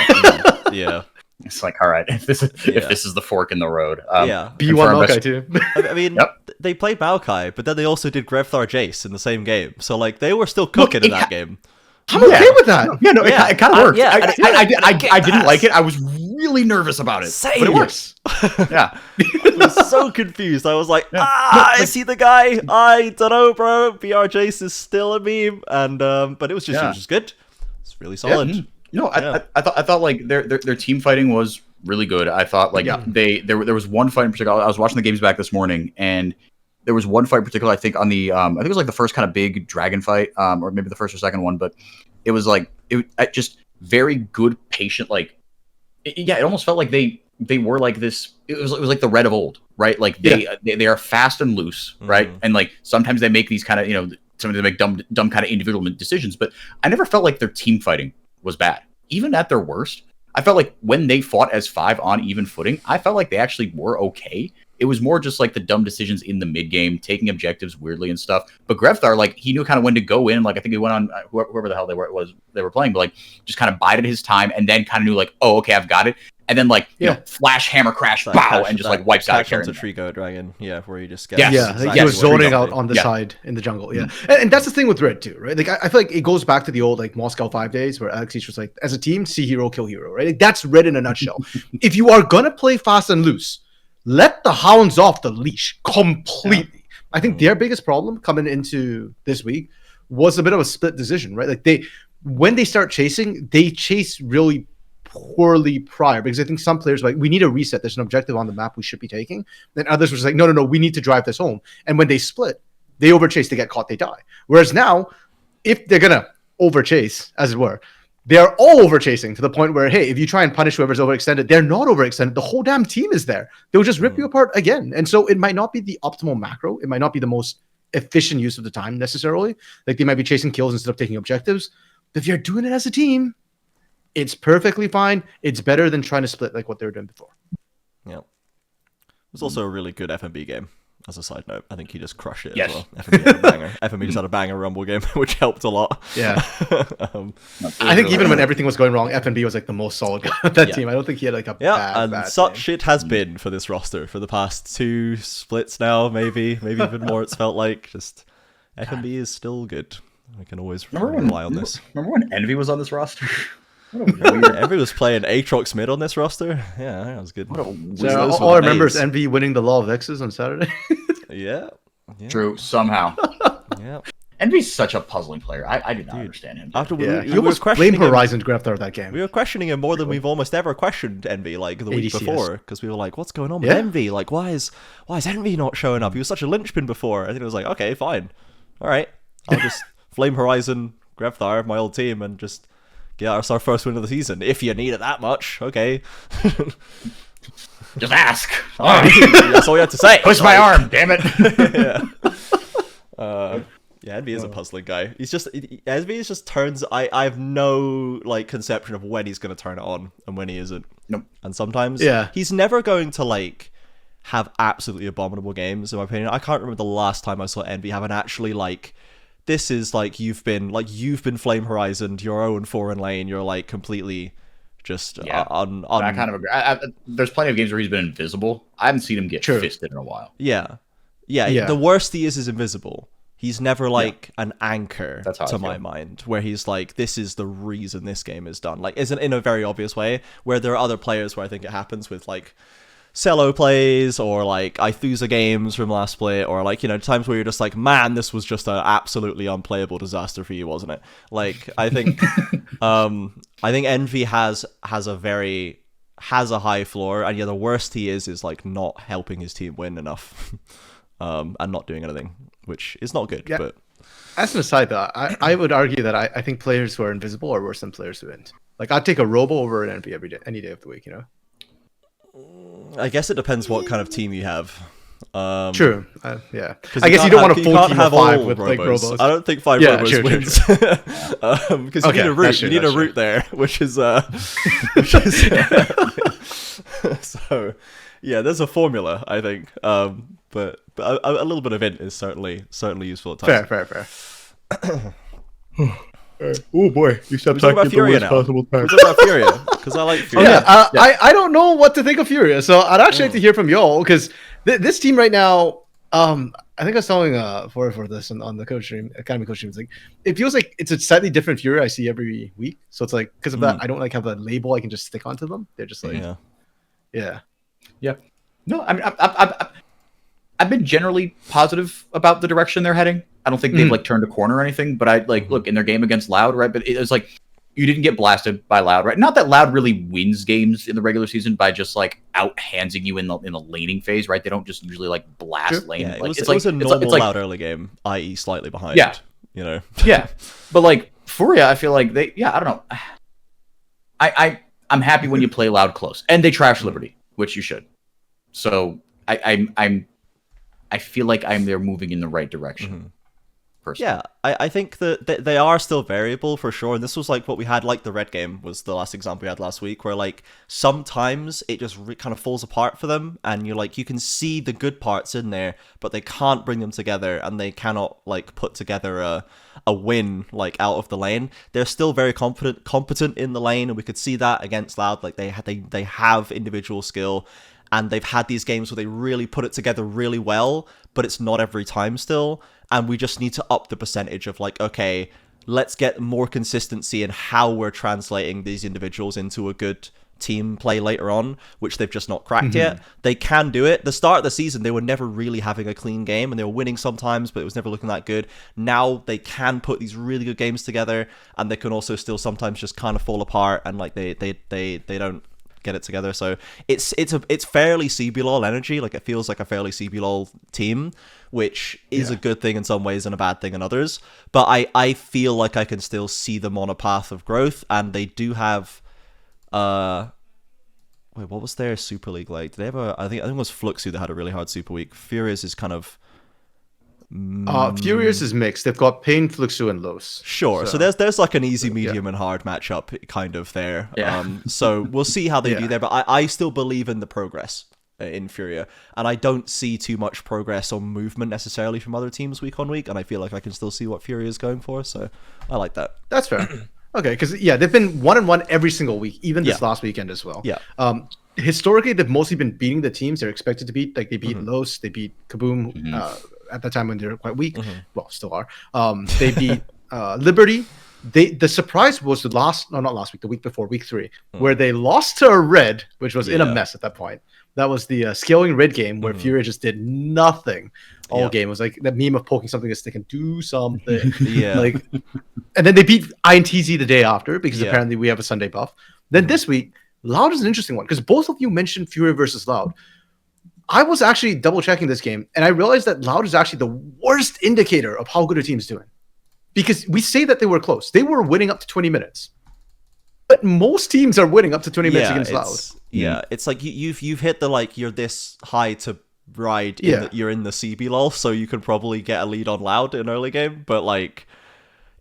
Yeah. It's like, all right, if this is the fork in the road. B1 Maokai too. I mean, they played Maokai, but then they also did Grevthar Jace in the same game. So like they were still cooking in that game. I'm okay with that. It kind of worked. I didn't like it. I was really nervous about it. Same. But it works. Yeah. I was so confused. I was like, I see the guy. I don't know, bro. BR Jace is still a meme, and but it was just good. It's really solid. Yeah. You know, I thought like their team fighting was really good. I thought like there was one fight in particular. I was watching the games back this morning, and there was one fight in particular. I think on the I think it was like the first kind of big dragon fight, or maybe the first or second one. But it was like just very good, patient. Like it almost felt like they were like this. It was like the Red of old, right? Like they are fast and loose, right? And like sometimes they make these kind of sometimes they make dumb kind of individual decisions. But I never felt like their team fighting was bad. Even at their worst, I felt like when they fought as 5 on even footing, I felt like they actually were okay. It was more just like the dumb decisions in the mid game, taking objectives weirdly and stuff. But Grevthar, like he knew kind of when to go in. Like I think he went on whoever the hell they were playing, but like just kind of bided his time and then kind of knew like, oh okay, I've got it. And then like flash, hammer, crash, bow, and just like wipes out a Tree Goat Dragon. Yeah, where you just get he was zoning out on the side in the jungle. Yeah, and that's the thing with Red too, right? Like I feel like it goes back to the old like Moscow 5 days where Alexis was like, as a team, see hero, kill hero, right? Like, that's Red in a nutshell. If you are gonna play fast and loose, let the hounds off the leash completely. I think their biggest problem coming into this week was a bit of a split decision, right? Like when they start chasing, they chase really poorly prior, because I think some players were like, we need a reset, there's an objective on the map we should be taking. Then others were just like, no, we need to drive this home. And when they split, they overchase, they get caught, they die. Whereas now, if they're gonna overchase, as it were, they're all overchasing to the point where, hey, if you try and punish whoever's overextended, they're not overextended, the whole damn team is there, they'll just rip you apart again. And so it might not be the optimal macro, it might not be the most efficient use of the time necessarily, like they might be chasing kills instead of taking objectives, but if you're doing it as a team, it's perfectly fine. It's better than trying to split like what they were doing before. Yeah. It was also a really good FNB game, as a side note. I think he just crushed it yes. as well. FNB had a banger. FNB just had a banger Rumble game, which helped a lot. Yeah. I think even when everything was going wrong, FNB was like the most solid guy of that team. I don't think he had like a bad such game. It has been for this roster for the past 2 splits now, maybe even more it's felt like. Just FNB is still good. We can always rely on this. Remember when Envy was on this roster? Envy was playing Aatrox mid on this roster. Yeah, that was good. So all I remember is Envy winning the Law of X's on Saturday. Yeah. True, somehow. Yeah. Envy's such a puzzling player. I do not understand him. After he almost blamed Horizon Grevthar that game. We were questioning him more than we've almost ever questioned Envy, like the week ADCS. before, because we were like, "What's going on with Envy? Like, why is Envy not showing up? He was such a linchpin before." And then it was like, "Okay, fine, all right, I'll just flame Horizon Grevthar, my old team, and just get us our first win of the season. If you need it that much, okay." Just ask. That's all you have to say. Push my arm, damn it. Yeah, Envy is a puzzling guy. Envy is just turns. I have no like conception of when he's going to turn it on and when he isn't. Nope. And sometimes he's never going to like have absolutely abominable games, in my opinion. I can't remember the last time I saw Envy have an actually like, this is like you've been Flame Horizoned, you're 0-4 in lane, you're like completely just on. I kind of agree. There's plenty of games where he's been invisible. I haven't seen him get fisted in a while. Yeah. The worst he is invisible. He's never like an anchor to my mind, where he's like, this is the reason this game is done. Like, isn't in a very obvious way, where there are other players where I think it happens with like Cello plays or like Ithusa games from last split, or like, times where you're just like, man, this was just an absolutely unplayable disaster for you, wasn't it? Like, I think I think Envy has a very has a high floor, and yeah, the worst he is like not helping his team win enough, and not doing anything, which is not good. Yeah. But As an aside, though, I would argue that I think players who are invisible are worse than players who aren't. Like, I'd take a Robo over an NP every day, any day of the week, you know? I guess it depends what kind of team you have. True. Yeah. 'Cause I guess you don't want a full can't team have of 5 all with like Robos. I don't think 5 Yeah, Robos true, wins. Because you Okay, need a root. that's true, You need a that's root there, which is so yeah, there's a formula, I think. But a little bit of int is certainly useful at times. Fair. Oh boy, you stopped talking about Furia now. We're talking about Furia because I like Furia. I don't know what to think of Furia, so I'd actually like to hear from y'all because this team right now. I think I was telling for this on the coach stream, Academy coach stream. It's like it feels like it's a slightly different Furia I see every week. So it's like because of that, I don't like have a label I can just stick onto them. They're just like yeah. No, I mean, I've been generally positive about the direction they're heading. I don't think they've like turned a corner or anything, but I like look in their game against Loud, right? But it was like you didn't get blasted by Loud, right? Not that Loud really wins games in the regular season by just like out-handsing you in the laning phase, right? They don't just usually like blast lane. Yeah, like, it was a normal Loud early game, i.e. slightly behind. Yeah. You know? Yeah. But like Furia, I feel like I don't know. I'm happy when you play Loud close. And they trash Liberty, which you should. So I feel like they're moving in the right direction. Yeah, I think that they are still variable for sure. And this was like what we had, like the red game was the last example we had last week, where like sometimes it just kind of falls apart for them, and you're like you can see the good parts in there, but they can't bring them together, and they cannot like put together a win like out of the lane. They're still very competent in the lane, and we could see that against Loud. Like they have individual skill. And they've had these games where they really put it together really well, but it's not every time still. And we just need to up the percentage of like, okay, let's get more consistency in how we're translating these individuals into a good team play later on, which they've just not cracked yet. They can do it. The start of the season, they were never really having a clean game, and they were winning sometimes, but it was never looking that good. Now they can put these really good games together, and they can also still sometimes just kind of fall apart, and like they don't get it together. So it's fairly CBLOL energy. Like it feels like a fairly CBLOL team, which is a good thing in some ways and a bad thing in others. But I feel like I can still see them on a path of growth, and they do have wait, what was their Super League like? Did they have I think it was Fluxo that had a really hard Super Week. Furious is kind of Furious is mixed. They've got Pain, Fluxo, and Los. Sure. So there's like an easy, medium, and hard matchup kind of there. Yeah. So we'll see how they do there. But I still believe in the progress in Furia, and I don't see too much progress or movement necessarily from other teams week on week. And I feel like I can still see what Furia is going for. So I like that. That's fair. Okay, because they've been 1-1 every single week, even this last weekend as well. Yeah. Historically, they've mostly been beating the teams they're expected to beat. Like they beat Los, they beat KaBuM. At the time when they're quite weak, well, still are. They beat Liberty. The surprise was the week before, week 3, where they lost to a Red, which was in a mess at that point. That was the scaling Red game where Furia just did nothing all game. It was like that meme of poking something to stick and do something. Like, and then they beat INTZ the day after because apparently we have a Sunday buff. Then this week, Loud is an interesting one because both of you mentioned Furia versus Loud. I was actually double checking this game, and I realized that Loud is actually the worst indicator of how good a team's doing. Because we say that they were close. They were winning up to 20 minutes. But most teams are winning up to 20 minutes against Loud. Yeah, it's like you've hit the like you're this high to ride you're in the CBLOL, so you can probably get a lead on Loud in early game, but like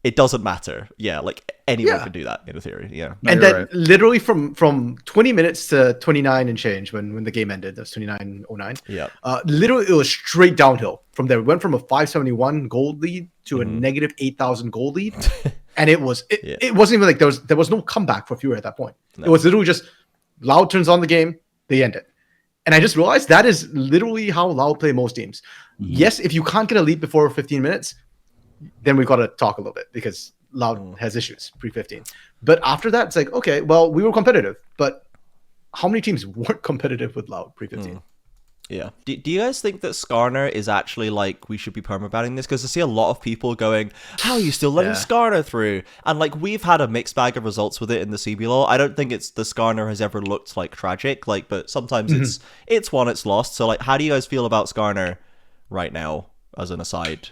it doesn't matter. Yeah, like anyone can do that in theory. Yeah. No, and then literally from 20 minutes to 29 and change when the game ended, that's 29:09. Yeah. Literally it was straight downhill from there. We went from a 571 gold lead to a negative 8,000 gold lead. And it wasn't even like there was no comeback for Fury at that point. No. It was literally just Loud turns on the game, they end it. And I just realized that is literally how Loud play most teams. Yes, if you can't get a lead before 15 minutes, then we've got to talk a little bit because Loud has issues pre-15. But after that, it's like, okay, well, we were competitive. But how many teams weren't competitive with Loud pre-15? Yeah. Do you guys think that Skarner is actually like we should be permabanning this? Because I see a lot of people going, "How are you still letting Skarner through?" And like we've had a mixed bag of results with it in the CBLOL. I don't think it's the Skarner has ever looked like tragic, like, but sometimes it's won, it's lost. So like, how do you guys feel about Skarner right now? As an aside,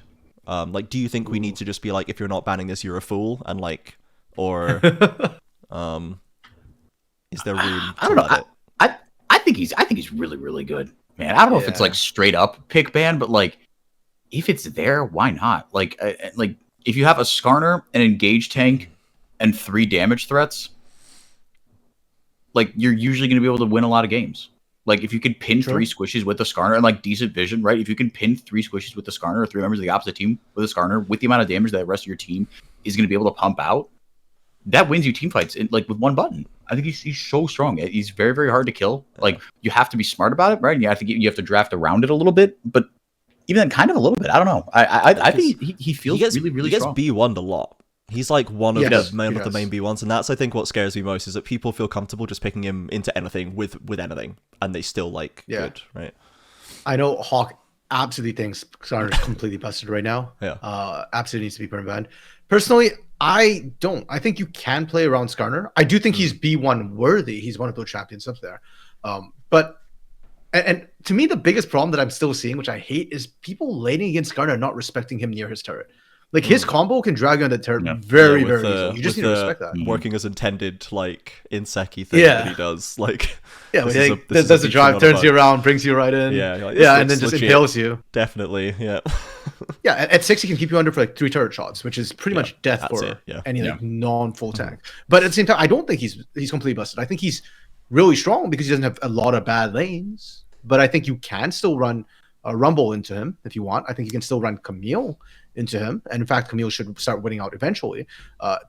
like, do you think we need to just be like, if you're not banning this, you're a fool, and like, or is there room? I don't know. I think he's really, really good. Man, I don't know if it's like straight up pick ban, but like if it's there, why not? Like if you have a Skarner, an engage tank, and 3 damage threats, like you're usually going to be able to win a lot of games. Like if you could pin 3 squishes with the Skarner and like decent vision, right? If you can pin 3 squishes with the Skarner or 3 members of the opposite team with a Skarner with the amount of damage that the rest of your team is going to be able to pump out, that wins you team fights in like with one button. I think he's so strong. He's very, very hard to kill. Like you have to be smart about it, right? And you have to draft around it a little bit, but even then, kind of a little bit. I don't know. I think he feels really, really strong. He gets B1'd a lot. He's like one of the main B1s, and that's I think what scares me most is that people feel comfortable just picking him into anything with anything, and they still like good, right? I know Hawk absolutely thinks Skarner is completely busted right now. Yeah, absolutely needs to be perma banned. Personally, I don't. I think you can play around Skarner. I do think he's B1 worthy. He's one of those champions up there. But to me, the biggest problem that I'm still seeing, which I hate, is people laning against Skarner and not respecting him near his turret. Like his combo can drag you on the turret very easily. You just need to respect that. Working as intended, like insect-y thing that he does. Like does a drive, turns you around, brings you right in. Like, and then just impales you. Definitely, yeah. At 6 he can keep you under for like 3 turret shots, which is pretty much death for any like non-full tank. But at the same time, I don't think he's completely busted. I think he's really strong because he doesn't have a lot of bad lanes. But I think you can still run a Rumble into him if you want. I think you can still run Camille into him. And in fact, Camille should start winning out eventually.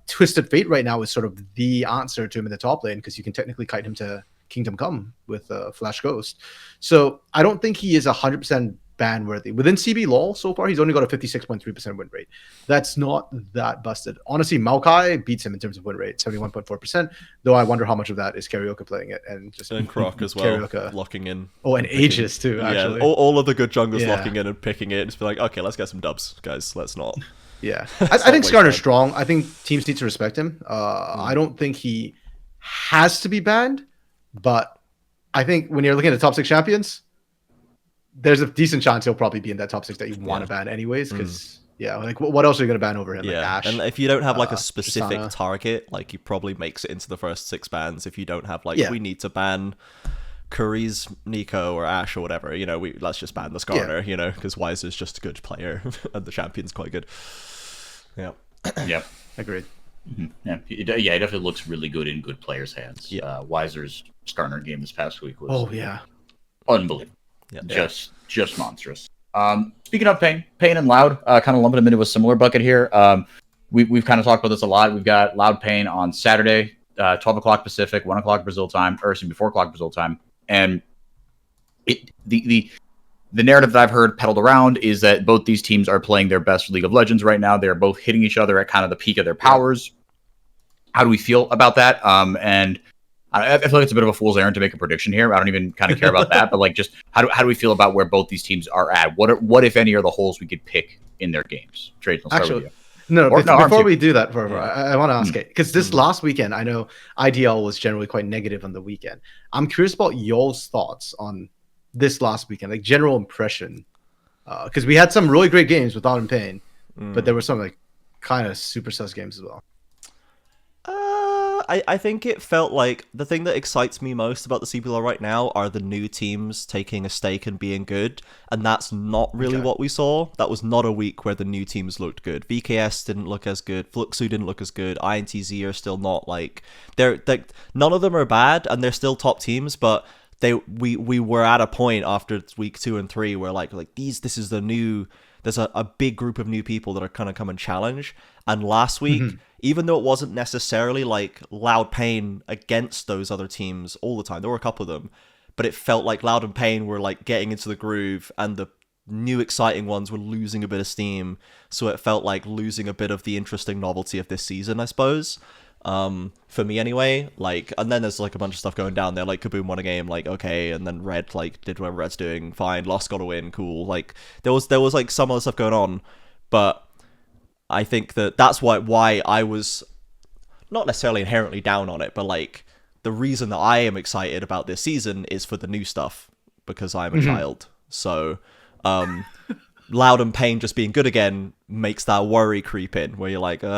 Twisted Fate right now is sort of the answer to him in the top lane because you can technically kite him to Kingdom Come with Flash Ghost. So I don't think he is 100% ban worthy. Within CBLOL so far, he's only got a 56.3% win rate. That's not that busted. Honestly, Maokai beats him in terms of win rate, 71.4%, though I wonder how much of that is Karaoke playing it and Croc as well, Karaoke locking in. Oh, and Aegis too, actually. All of the good junglers locking in and picking it. Just be like, okay, let's get some dubs, guys. Let's not. Yeah. I think Skarner's strong. I think teams need to respect him. I don't think he has to be banned, but I think when you're looking at the top 6 champions, there's a decent chance he'll probably be in that top 6 that you want to ban anyways, because like what else are you going to ban over him? Yeah, like Ashe, and if you don't have like a specific target, like he probably makes it into the first 6 bans. If you don't have like we need to ban Curry's Nico or Ashe or whatever, let's just ban the Skarner, because Wise is just a good player and the champion's quite good. Yeah. Agreed. Yeah, it definitely looks really good in good players' hands. Weiser's Skarner game this past week was unbelievable. Yeah. Just monstrous. Speaking of Pain and Loud, kind of lumping them into a similar bucket here. We've kind of talked about this a lot. We've got Loud Pain on Saturday, 12 o'clock Pacific, 1 o'clock Brazil time, or 4 o'clock Brazil time. And the narrative that I've heard peddled around is that both these teams are playing their best League of Legends right now. They're both hitting each other at kind of the peak of their powers. How do we feel about that? And I feel like it's a bit of a fool's errand to make a prediction here. I don't even kind of care about that, but like, just how do we feel about where both these teams are at? What if any are the holes we could pick in their games? Trades, I'll start with you. Before we do that, I want to ask it because this last weekend, I know IDL was generally quite negative on the weekend. I'm curious about y'all's thoughts on this last weekend, like general impression, because we had some really great games with Loud and Pain, but there were some like kind of super sus games as well. I think it felt like the thing that excites me most about the CBLOL right now are the new teams taking a stake and being good, and that's not really what we saw. That was not a week where the new teams looked good. VKS didn't look as good, Fluxo didn't look as good, INTZ are still not like they're none of them are bad and they're still top teams, but we were at a point after week 2 and 3 where like this is the new. There's a big group of new people that are kind of come and challenge. And last week, even though it wasn't necessarily like Loud Pain against those other teams all the time, there were a couple of them, but it felt like Loud and Pain were like getting into the groove and the new exciting ones were losing a bit of steam. So it felt like losing a bit of the interesting novelty of this season, I suppose. for me anyway. Like, and then there's like a bunch of stuff going down there. Like KaBuM won a game, like okay, and then Red like did whatever Red's doing, fine. Lost, got a win, cool. Like there was like some other stuff going on, but I think that's why I was not necessarily inherently down on it, but like the reason that I am excited about this season is for the new stuff because I'm a child. So, Loud and Pain just being good again makes that worry creep in, where you're like, is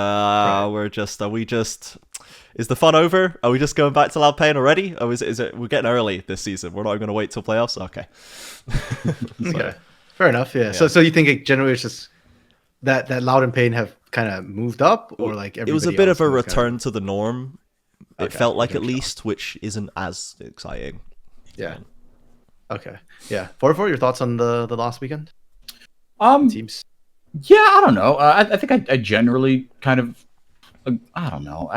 the fun over? Are we just going back to Loud Pain already? Or is it we're getting early this season? We're not going to wait till playoffs? Okay. Okay. Fair enough, yeah. So you think it generally it's just that Loud and Pain have kind of moved up, or like it was a bit of a return to the norm. It felt like, at least, which isn't as exciting. Yeah. Okay. Yeah. 4-4, your thoughts on the last weekend? Teams. Yeah, I don't know. I think I generally kind of, I don't know.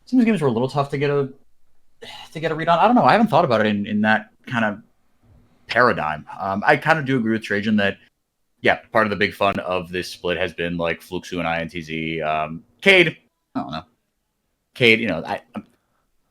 Some of the games were a little tough to get a read on. I don't know. I haven't thought about it in that kind of paradigm. I kind of do agree with Trajan that, yeah, part of the big fun of this split has been like Fluxo and INTZ. Cade, I don't know. Cade,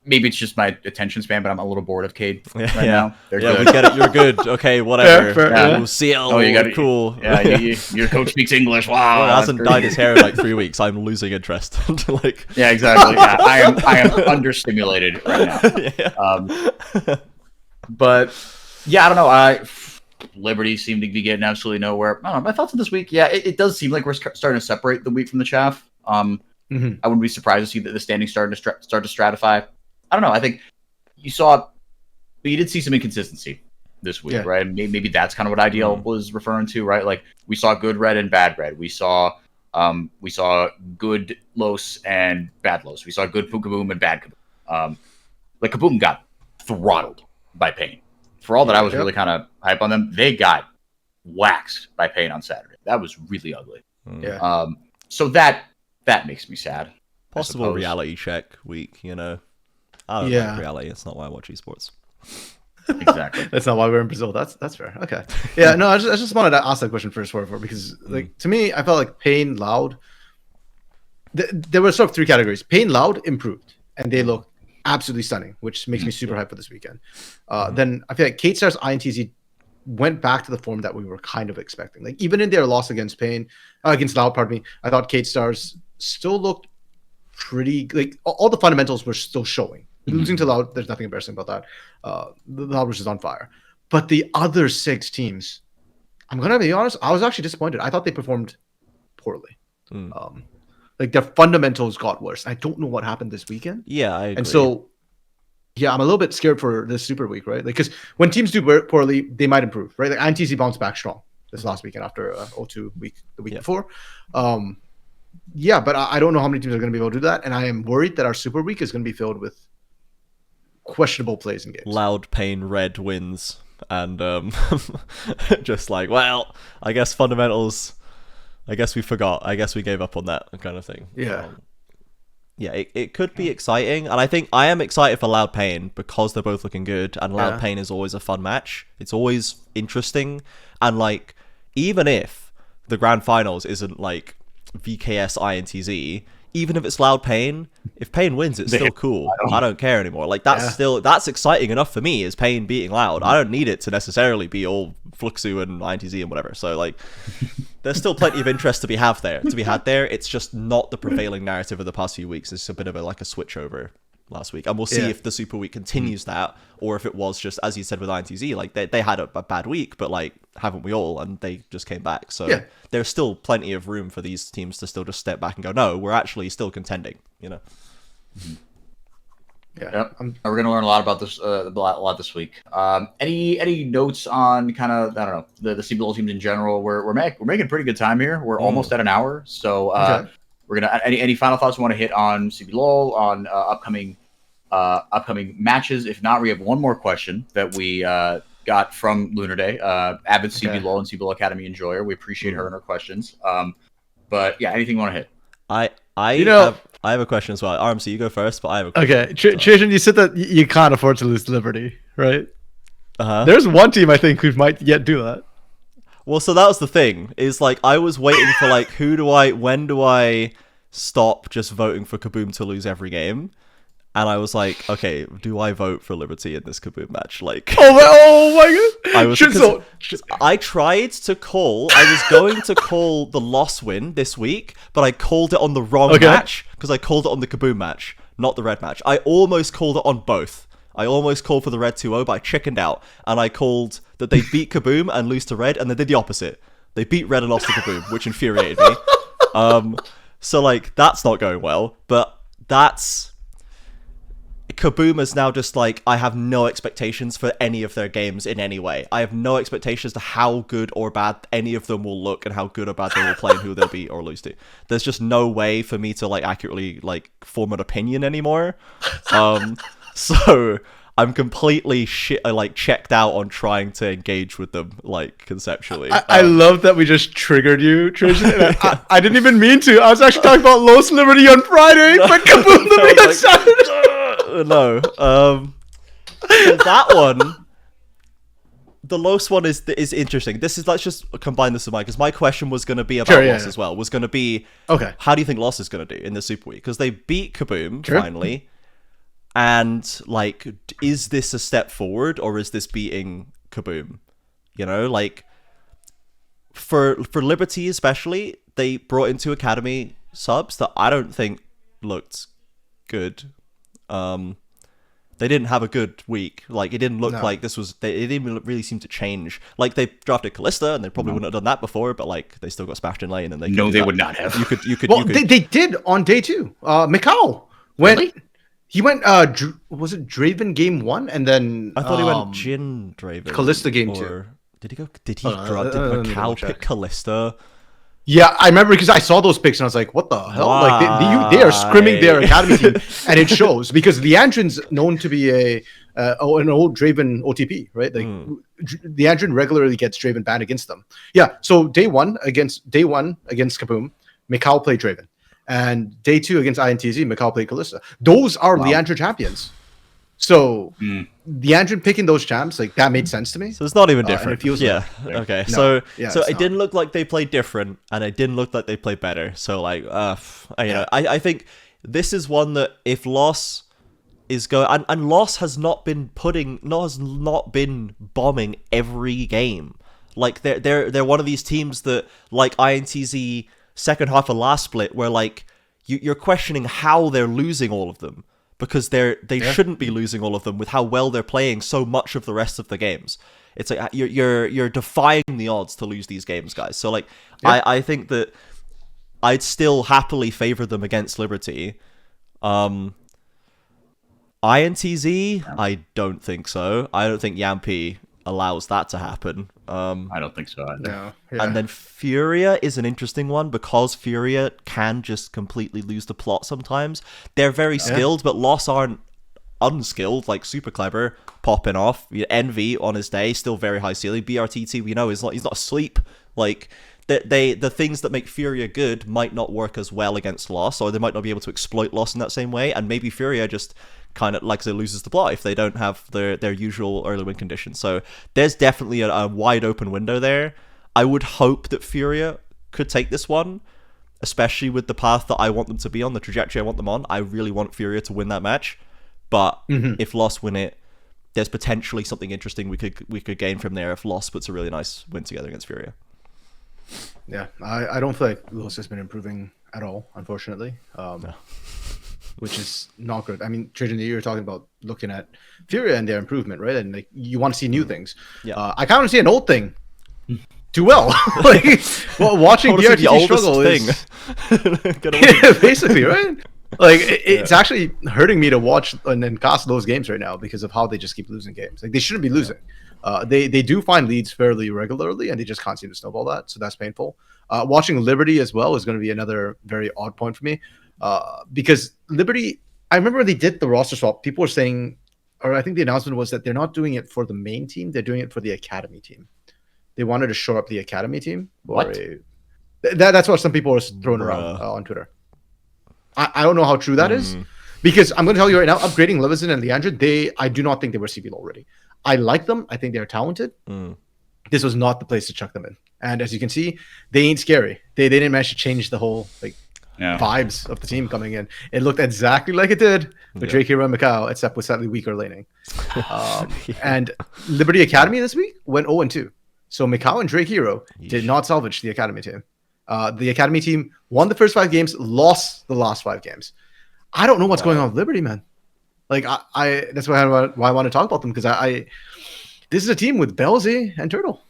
maybe it's just my attention span, but I'm a little bored of Cade right now. They're good. We get it. You're good. Okay, whatever. Fair. Yeah. CL. Oh, you got it. Cool. Yeah, your coach speaks English. Wow. Well, it hasn't dyed his hair in like 3 weeks. I'm losing interest. Like. Yeah, exactly. Yeah, I am understimulated right now. But yeah, I don't know. Liberty seemed to be getting absolutely nowhere. I don't know. My thoughts on this week. Yeah, it does seem like we're starting to separate the wheat from the chaff. I wouldn't be surprised to see that the standings start to stratify. I don't know. I think you did see some inconsistency this week, right? Maybe that's kind of what Ideal was referring to, right? Like we saw good Red and bad Red. We saw good Los and bad Los. We saw good KaBuM and bad KaBuM. Like KaBuM got throttled by Pain. For all that I was really kind of hype on them, they got waxed by Pain on Saturday. That was really ugly. Yeah. So that makes me sad. Possible reality check week, I don't like reality. It's not why I watch esports. Exactly. That's not why we're in Brazil. That's fair. Okay. Yeah. No, I just wanted to ask that question first, because like to me, I felt like Pain, Loud. There were sort of 3 categories. Pain, Loud improved, and they look absolutely stunning, which makes me super hyped for this weekend. Then I feel like Kate Star's INTZ went back to the form that we were kind of expecting. Like even in their loss against Loud, pardon me, I thought Kate Stars still looked pretty, like all the fundamentals were still showing. Losing to Loud, there's nothing embarrassing about that. The Loud was just on fire. But the other 6 teams, I'm gonna be honest, I was actually disappointed. I thought they performed poorly. Like their fundamentals got worse. I don't know what happened this weekend. Yeah, I agree. And so, yeah, I'm a little bit scared for this Super Week, right? Like, because when teams do poorly, they might improve, right? Like INTZ bounced back strong this last weekend after 0-2 week the week before. Yeah, but I don't know how many teams are going to be able to do that, and I am worried that our Super Week is going to be filled with questionable plays in games. Loud Pain Red wins, and just like, well, I guess fundamentals. I guess we forgot. I guess we gave up on that kind of thing. Yeah. Yeah, it could be exciting, and I think I am excited for Loud Pain because they're both looking good, and Loud Pain is always a fun match. It's always interesting, and like, even if the grand finals isn't like VKS INTZ, even if it's Loud Pain, if Pain wins, it's still cool. I don't care anymore. Like that's exciting enough for me, is Pain beating Loud. I don't need it to necessarily be all Fluxo and INTZ and whatever. So like, there's still plenty of interest to be had there. It's just not the prevailing narrative of the past few weeks. It's a bit of a switch over last week, and we'll see if the Super Week continues that, or if it was just, as you said with INTZ, like they had a bad week, but like, haven't we all? And they just came back. So there's still plenty of room for these teams to still just step back and go, no, we're actually still contending. Yeah, we're gonna learn a lot about this, a lot this week. Any notes on kind of, I don't know, the CBLOL teams in general? We're making pretty good time here. We're almost at an hour, so we're gonna any final thoughts we want to hit on CBLOL, on upcoming matches. If not, we have one more question that we got from Lunar Day, avid CBLOL and CBLOL Academy enjoyer. We appreciate her and her questions. But yeah, anything you want to hit? I have a question as well. RMC, you go first, but I have a question. Okay, Trajan, you said that you can't afford to lose to Liberty, right? Uh-huh. There's one team I think who might yet do that. Well, so that was the thing. Is like, I was waiting for like, when do I stop just voting for KaBuM to lose every game. And I was like, okay, do I vote for Liberty in this KaBuM match? Like, oh my god! I was I tried to call. I was going to call the loss win this week, but I called it on the wrong match because I called it on the KaBuM match, not the red match. I almost called it on both. I almost called for the red 2-0, but I chickened out, and I called that they beat KaBuM and lose to red, and they did the opposite. They beat red and lost to KaBuM, which infuriated me. So like that's not going well, but that's. KaBuM is now just like, I have no expectations for any of their games in any way. I have no expectations to how good or bad any of them will look and how good or bad they will play and who they'll beat or lose to. There's just no way for me to like accurately like form an opinion anymore. So I'm completely checked out on trying to engage with them like conceptually. I love that we just triggered you, Trishan. I didn't even mean to. I was actually talking about Los Liberty on Friday, but KaBuM the me on Saturday. No. So that one, the Los one is interesting. Let's just combine this with mine, because my question was going to be about Los as well. Was going to be, okay, how do you think Los is going to do in the Super Week? Because they beat KaBuM finally, and like, is this a step forward or is this beating KaBuM? You know, like for Liberty especially, they brought in 2 academy subs that I don't think looked good. They didn't have a good week. Like, it didn't look like this was. It didn't really seem to change. Like, they drafted Callista, and they probably wouldn't have done that before. But like, they still got spashed in lane, and they they would not have. They did on day 2. Mikau went. Really? He went. Was it Draven game 1, and then I thought he went Jhin Draven. Callista game 2. Did he go? Did Mikau pick Callista? Yeah, I remember because I saw those picks and I was like, "What the hell?" Why? Like they are scrimming their academy team, and it shows because Leandrin's known to be an old Draven OTP, right? Like Leandrin regularly gets Draven banned against them. Yeah, so day one against KaBuM, Mikau played Draven, and day 2 against INTZ, Mikau played Callista. Those are Leandrin champions. So Leandrin picking those champs, like that made sense to me. So it's not even different. It feels okay. So it didn't look like they played different, and it didn't look like they played better. So like, know, I think this is one that if Loss is going, and Loss has not been bombing every game. Like they're one of these teams that, like INTZ second half of last split, where like you're questioning how they're losing all of them. Because they shouldn't be losing all of them with how well they're playing so much of the rest of the games. It's like you're defying the odds to lose these games, guys. So like I think that I'd still happily favor them against Liberty. INTZ, I don't think so. I don't think Yampi allows that to happen. I don't think so either. No. Yeah. And then FURIA is an interesting one because FURIA can just completely lose the plot sometimes. They're very skilled, but Loss aren't unskilled, like super clever, popping off. Envy on his day, still very high ceiling. BRTT, we know, he's not asleep. Like the things that make FURIA good might not work as well against Loss, or they might not be able to exploit Loss in that same way, and maybe FURIA just kind of like loses the plot if they don't have their usual early win conditions. So there's definitely a wide open window there. I would hope that FURIA could take this one, especially with the path that I want them to be on, the trajectory I want them on. I really want FURIA to win that match, but if Loss win it, there's potentially something interesting we could gain from there if Loss puts a really nice win together against FURIA. Yeah, I don't feel like Loss has been improving at all, unfortunately. No. Which is not good. I mean, Trajan, you were talking about looking at FURIA and their improvement, right? And like you want to see new things. Yeah. I kind of see an old thing do well. Like watching BRTT struggle is basically right. Like it's actually hurting me to watch and then cast those games right now because of how they just keep losing games. Like they shouldn't be losing. They do find leads fairly regularly, and they just can't seem to snowball that. So that's painful. Watching Liberty as well is going to be another very odd point for me. Because Liberty, I remember when they did the roster swap, people were saying, or I think the announcement was that they're not doing it for the main team, they're doing it for the academy team. They wanted to shore up the academy team. What? That's what some people were throwing around on Twitter. I don't know how true that is, because I'm going to tell you right now, upgrading Levinson and Leandrin, I do not think they were CBLOL already. I like them. I think they're talented. This was not the place to chuck them in. And as you can see, they ain't scary. They didn't manage to change the whole like vibes of the team coming in. It looked exactly like it did with Drake Hero and Macau, except with slightly weaker laning. And Liberty Academy this week went 0-2. So Macau and Drake Hero did not salvage the Academy team. The Academy team won the first 5 games, lost the last 5 games. I don't know what's going on with Liberty, man. Like I that's why I want to talk about them, because this is a team with Belzy and Turtle,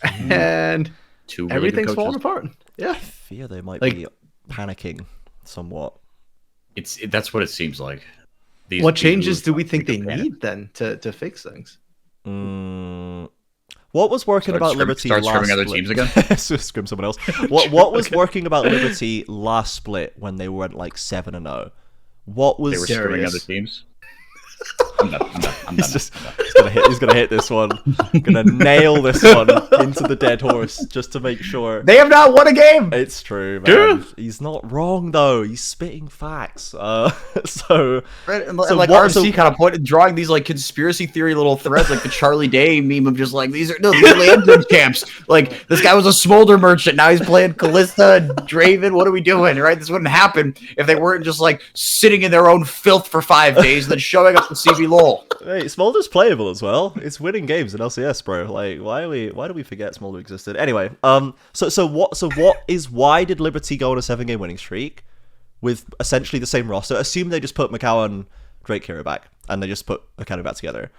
and Two really everything's good falling coaches. apart. Yeah, I fear they might be panicking somewhat. That's what it seems like. What changes do we think they panic. need then to fix things? What was working about Liberty start last scrimming other split? teams again? Scrim someone else. What was working about Liberty last split when they went like 7-0? What was They were scrimming other teams. I'm done. He's gonna hit this one. Gonna nail this one into the dead horse just to make sure. They have not won a game. It's true, man. He's not wrong though. He's spitting facts. So Right, and like RMC kind of drawing these like conspiracy theory little threads, like the Charlie Day meme of just like these are land camps. Like this guy was a smolder merchant, now he's playing Callista and Draven. What are we doing? Right? This wouldn't happen if they weren't just like sitting in their own filth for 5 days and then showing up to CBLOL. Hey, Smolder's playable as well. It's winning games in LCS, bro. Like, why do we forget Smolder existed? Anyway, why did Liberty go on a 7-game winning streak with essentially the same roster? Assume they just put Macau and Drake Hero back, and they just put Academy back together.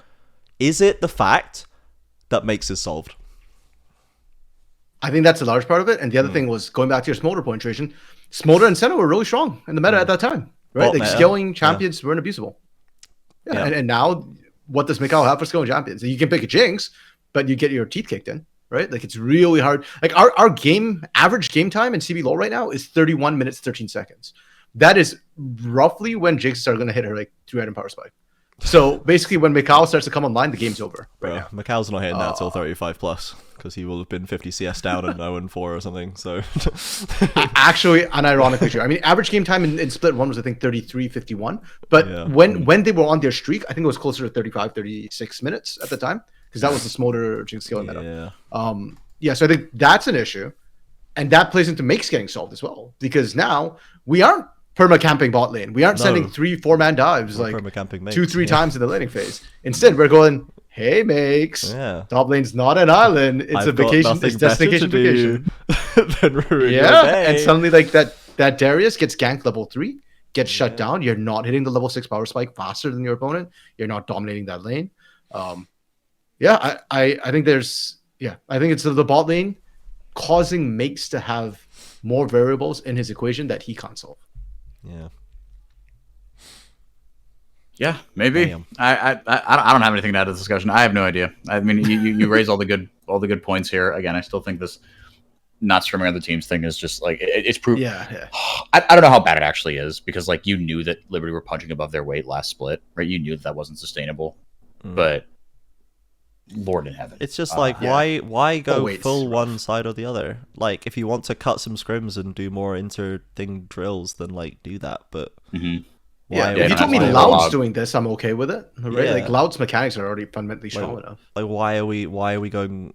Is it the fact that makes is solved? I think that's a large part of it. And the other thing was, going back to your Smolder point, Trajan, Smolder and Senna were really strong in the meta at that time, right? Like scaling champions weren't abusable. Yeah. And now, what does Macau have for scaling champions? You can pick a Jinx, but you get your teeth kicked in, right? Like, it's really hard. Like, our average game time in CBLOL right now is 31 minutes, 13 seconds. That is roughly when Jinx are going to hit her, like, 3-item power spike. So, basically, when Macau starts to come online, the game's over. Bro, Macau's not hitting that till 35 plus, because he will have been 50 CS down and 0-4 or something, so... Actually, unironically true. I mean, average game time in Split 1 was, I think, 33:51. But when they were on their streak, I think it was closer to 35, 36 minutes at the time, because that was the Smolder Jinx scaling meta. So I think that's an issue. And that plays into Makes getting solved as well, because now we aren't perma-camping bot lane. We aren't sending 3-4-man dives like 2-3 times in the laning phase. Instead, we're going... Hey, Makes. Top lane's not an island. It's a vacation. It's destination vacation. And suddenly, like that Darius gets ganked level 3, gets shut down. You're not hitting the level 6 power spike faster than your opponent. You're not dominating that lane. I think there's I think it's the bot lane causing Makes to have more variables in his equation that he can't solve. Yeah, maybe. I don't have anything to add to the discussion. I have no idea. I mean, you raise all the good points here. Again, I still think this not streaming other teams thing is just like it's proof. I don't know how bad it actually is, because like you knew that Liberty were punching above their weight last split, right? You knew that wasn't sustainable, but Lord in heaven, it's just like why go full one side or the other? Like, if you want to cut some scrims and do more inter-thing drills, then like do that. But if you told me Loud's doing this, I'm okay with it. Right? Like Loud's mechanics are already fundamentally strong enough. Like, why are we going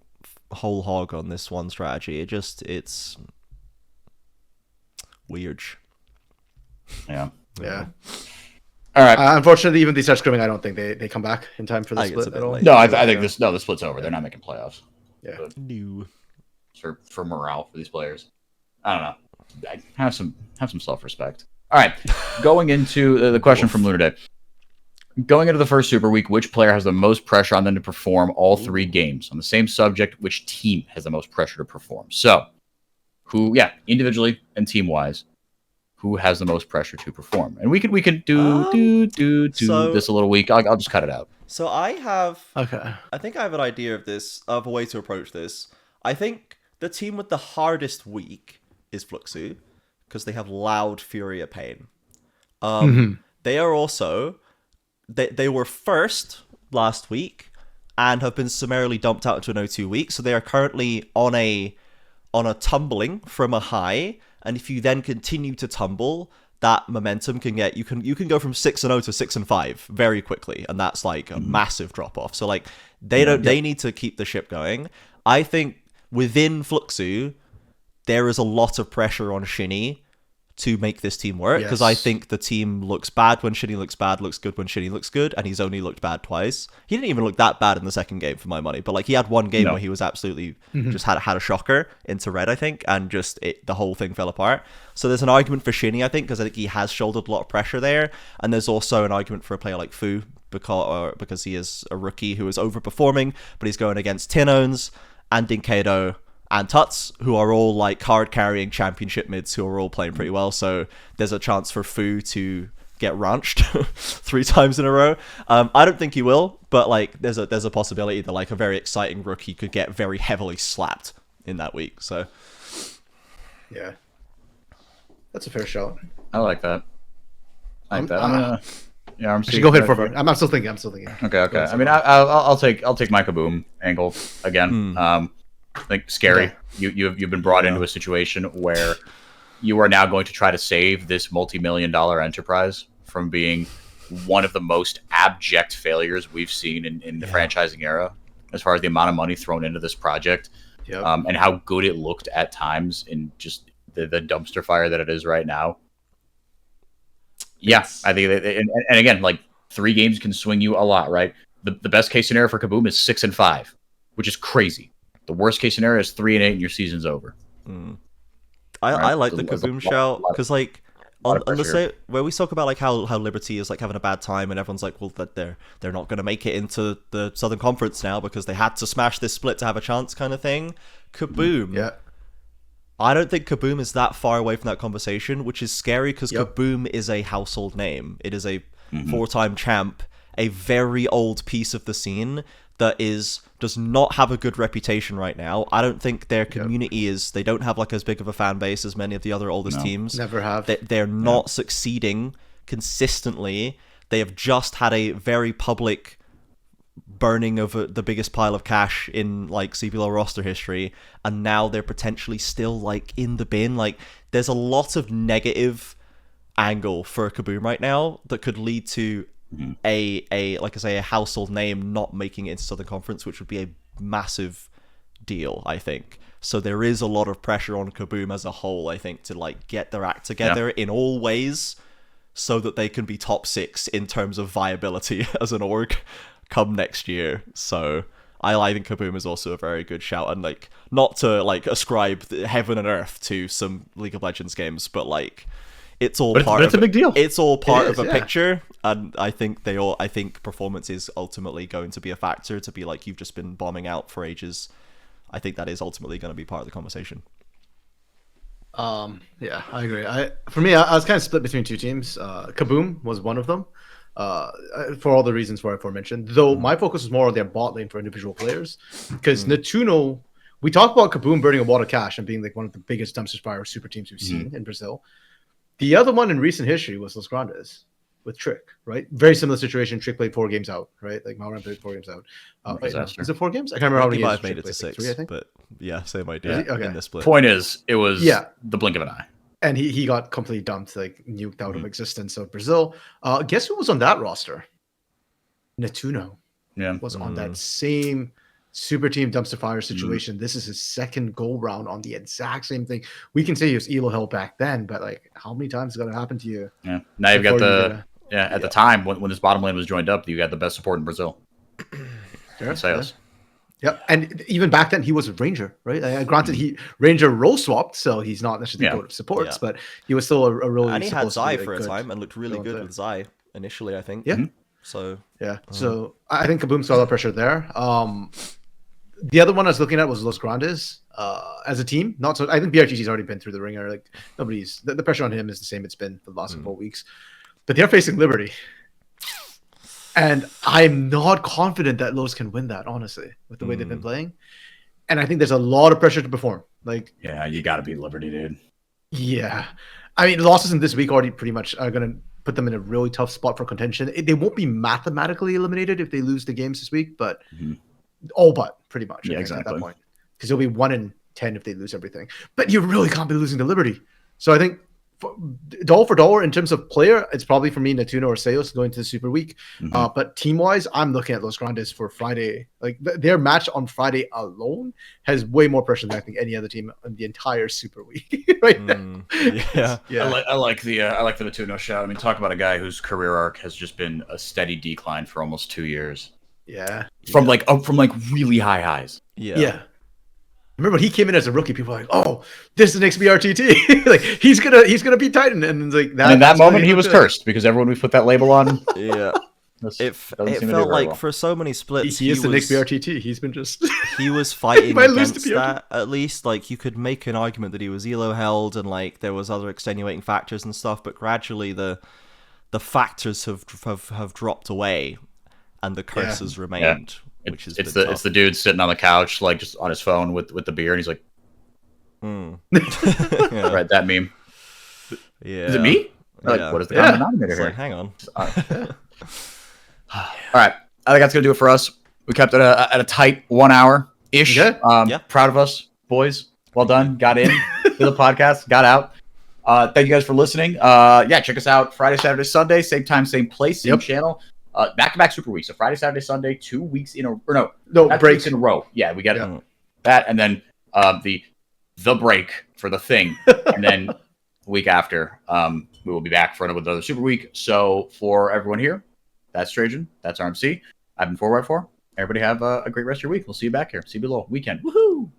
whole hog on this one strategy? It's weird. Yeah. All right. Unfortunately, even if they start scrimming, I don't think they come back in time for the split at all. No, I think the split's over. They're not making playoffs. New for morale for these players. I don't know. Have some self-respect. All right, going into the question from Lunar Day. Going into the first Super Week, which player has the most pressure on them to perform all 3 games? On the same subject, which team has the most pressure to perform? So, individually and team-wise, who has the most pressure to perform? And we could do this a little week. I'll just cut it out. So I think I have an idea of a way to approach this. I think the team with the hardest week is Fluxo, because they have loud FURIA pain. They are also... They were first last week and have been summarily dumped out into an 0-2 week, so they are currently on a tumbling from a high, and if you then continue to tumble, that momentum can get... You can go from 6-0 to 6-5 very quickly, and that's like a massive drop-off. So like, they need to keep the ship going. I think within Fluxo, there is a lot of pressure on Shinny to make this team work, because I Yes. think the team looks bad when Shinny looks bad, looks good when Shinny looks good, and he's only looked bad twice. He didn't even look that bad in the second game for my money, but like he had one game No. where he was absolutely just had a shocker into red, I think, and just the whole thing fell apart. So there's an argument for Shinny, I think, because I think he has shouldered a lot of pressure there, and there's also an argument for a player like Fu because he is a rookie who is overperforming, but he's going against Tinones and Dinkato and Tuts, who are all like card-carrying championship mids who are all playing pretty well. So there's a chance for Fu to get runched 3 times in a row. I don't think he will, but like there's a possibility that like a very exciting rookie could get very heavily slapped in that week. So Yeah, that's a fair shout. I like that. I like that. I'm Actually, go ahead for it. I'm still thinking. Okay. I mean, I'll take my KaBuM angle again. Like scary. Okay. You've been brought into a situation where you are now going to try to save this multi-million-dollar enterprise from being one of the most abject failures we've seen in the franchising era, as far as the amount of money thrown into this project, and how good it looked at times in just the dumpster fire that it is right now. Yeah, I think, and again, like 3 games can swing you a lot, right? The best case scenario for KaBuM is 6-5, which is crazy. The worst case scenario is 3-8, and your season's over. I like the There's a KaBuM lot- shout, lot of- because like lot of on the pressure. say where we talk about like how Liberty is like having a bad time, and everyone's like, well, that they're not going to make it into the Southern Conference now because they had to smash this split to have a chance, kind of thing. KaBuM, Yeah. I don't think KaBuM is that far away from that conversation, which is scary because KaBuM is a household name. It is a 4-time champ, a very old piece of the scene that does not have a good reputation right now. I don't think their community they don't have like as big of a fan base as many of the other oldest teams. Never have. They're not succeeding consistently. They have just had a very public burning of the biggest pile of cash in like CBLOL roster history, and now they're potentially still like in the bin. Like there's a lot of negative angle for KaBuM right now that could lead to a like I say, a household name not making it into Southern Conference, which would be a massive deal, I think. So there is a lot of pressure on KaBuM as a whole, I think, to like get their act together in all ways so that they can be top 6 in terms of viability as an org come next year. So I think KaBuM is also a very good shout, and like not to like ascribe heaven and earth to some League of Legends games, but like it's all part it's a big deal. It's all part It is, of a yeah. picture, and I think I think performance is ultimately going to be a factor. To be like, you've just been bombing out for ages, I think that is ultimately going to be part of the conversation. Yeah, I agree. For me, I was kind of split between 2 teams. KaBuM was one of them, for all the reasons where I aforementioned. Though my focus was more on their bot lane for individual players, because Natuno, we talked about KaBuM burning a lot of cash and being like one of the biggest dumpster fire super teams we've seen in Brazil. The other one in recent history was Los Grandes with Trick, right? Very similar situation. Trick played 4 games out, right? Like Malran played 4 games out. Wait, no, is it 4 games? I can't remember how He many might games have made Trick it to played. 6, Like 3, I think. but yeah, same idea Okay. in this split. Point is, it was Yeah. the blink of an eye. And he got completely dumped, like nuked out of existence of Brazil. Guess who was on that roster? Natuno Yeah. was on that same super team dumpster fire situation. This is his second go round on the exact same thing. We can say he was elo hell back then, but like, how many times is going to happen to you? Yeah. Now you've got before you at the time when this bottom lane was joined up, you got the best support in Brazil. Fair, Sales. Yep, and even back then he was a ranger, right? Granted, he ranger role swapped, so he's not necessarily good at supports, but he was still a really And he had supposed to be, Zai like, for a good time and looked really villain good player. with Zai initially, I think. Yeah. So Yeah, so I think KaBuM saw a lot of pressure there. The other one I was looking at was Los Grandes as a team. Not so. I think BRTC's already been through the ringer. Like nobody's the pressure on him is the same it's been for the last 4 weeks. But they're facing Liberty, and I'm not confident that Los can win that. Honestly, with the way they've been playing, and I think there's a lot of pressure to perform. Like, Yeah, you got to beat Liberty, dude. yeah, I mean, losses in this week already pretty much are going to put them in a really tough spot for contention. They won't be mathematically eliminated if they lose the games this week, but all but pretty much. Yeah, I think, at exactly. that point, because they'll be 1-10 if they lose everything. But you really can't be losing to Liberty. So I think dollar for dollar in terms of player, it's probably for me Natuno or Seos going to the Super Week. Mhm. But team wise, I'm looking at Los Grandes for Friday. Like their match on Friday alone has way more pressure than I think any other team in the entire Super Week right now. Yeah. I like the Natuno shout. I mean, talk about a guy whose career arc has just been a steady decline for almost 2 years. Yeah. From like really high highs. Yeah. Remember when he came in as a rookie, people were like, "Oh, this is the next BRTT. Like he's gonna beat Titan." And it's like that. And in that moment, he was cursed because everyone we put that label on. Yeah. It doesn't seem to do felt very like well. for so many splits, He is the next BRTT. He's been just he was fighting might lose to against BRTT. that. At least, like you could make an argument that he was elo held and like there was other extenuating factors and stuff. But gradually, the factors have dropped away, and the curse has remained. Which is it's the dude sitting on the couch, like just on his phone with the beer, and he's like, Yeah. right, that meme. Yeah. Is it me? Like, Yeah. what is the common denominator It's here? like, hang on. All right, I think that's gonna do it for us. We kept it at a tight 1 hour ish. Okay. Yeah. Proud of us, boys. Well done. Got in to the podcast. Got out. Thank you guys for listening. Check us out Friday, Saturday, Sunday, same time, same place, same channel. Back-to-back Super Weeks. So Friday, Saturday, Sunday, 2 weeks in a no not 2 break weeks in a row. Yeah, we got that, and then the break for the thing, and then the week after, we will be back for another Super Week. So for everyone here, that's Trajan, that's RMC. I've been 4x4. Everybody have a great rest of your week. We'll see you back here. CBLOL weekend. Woohoo!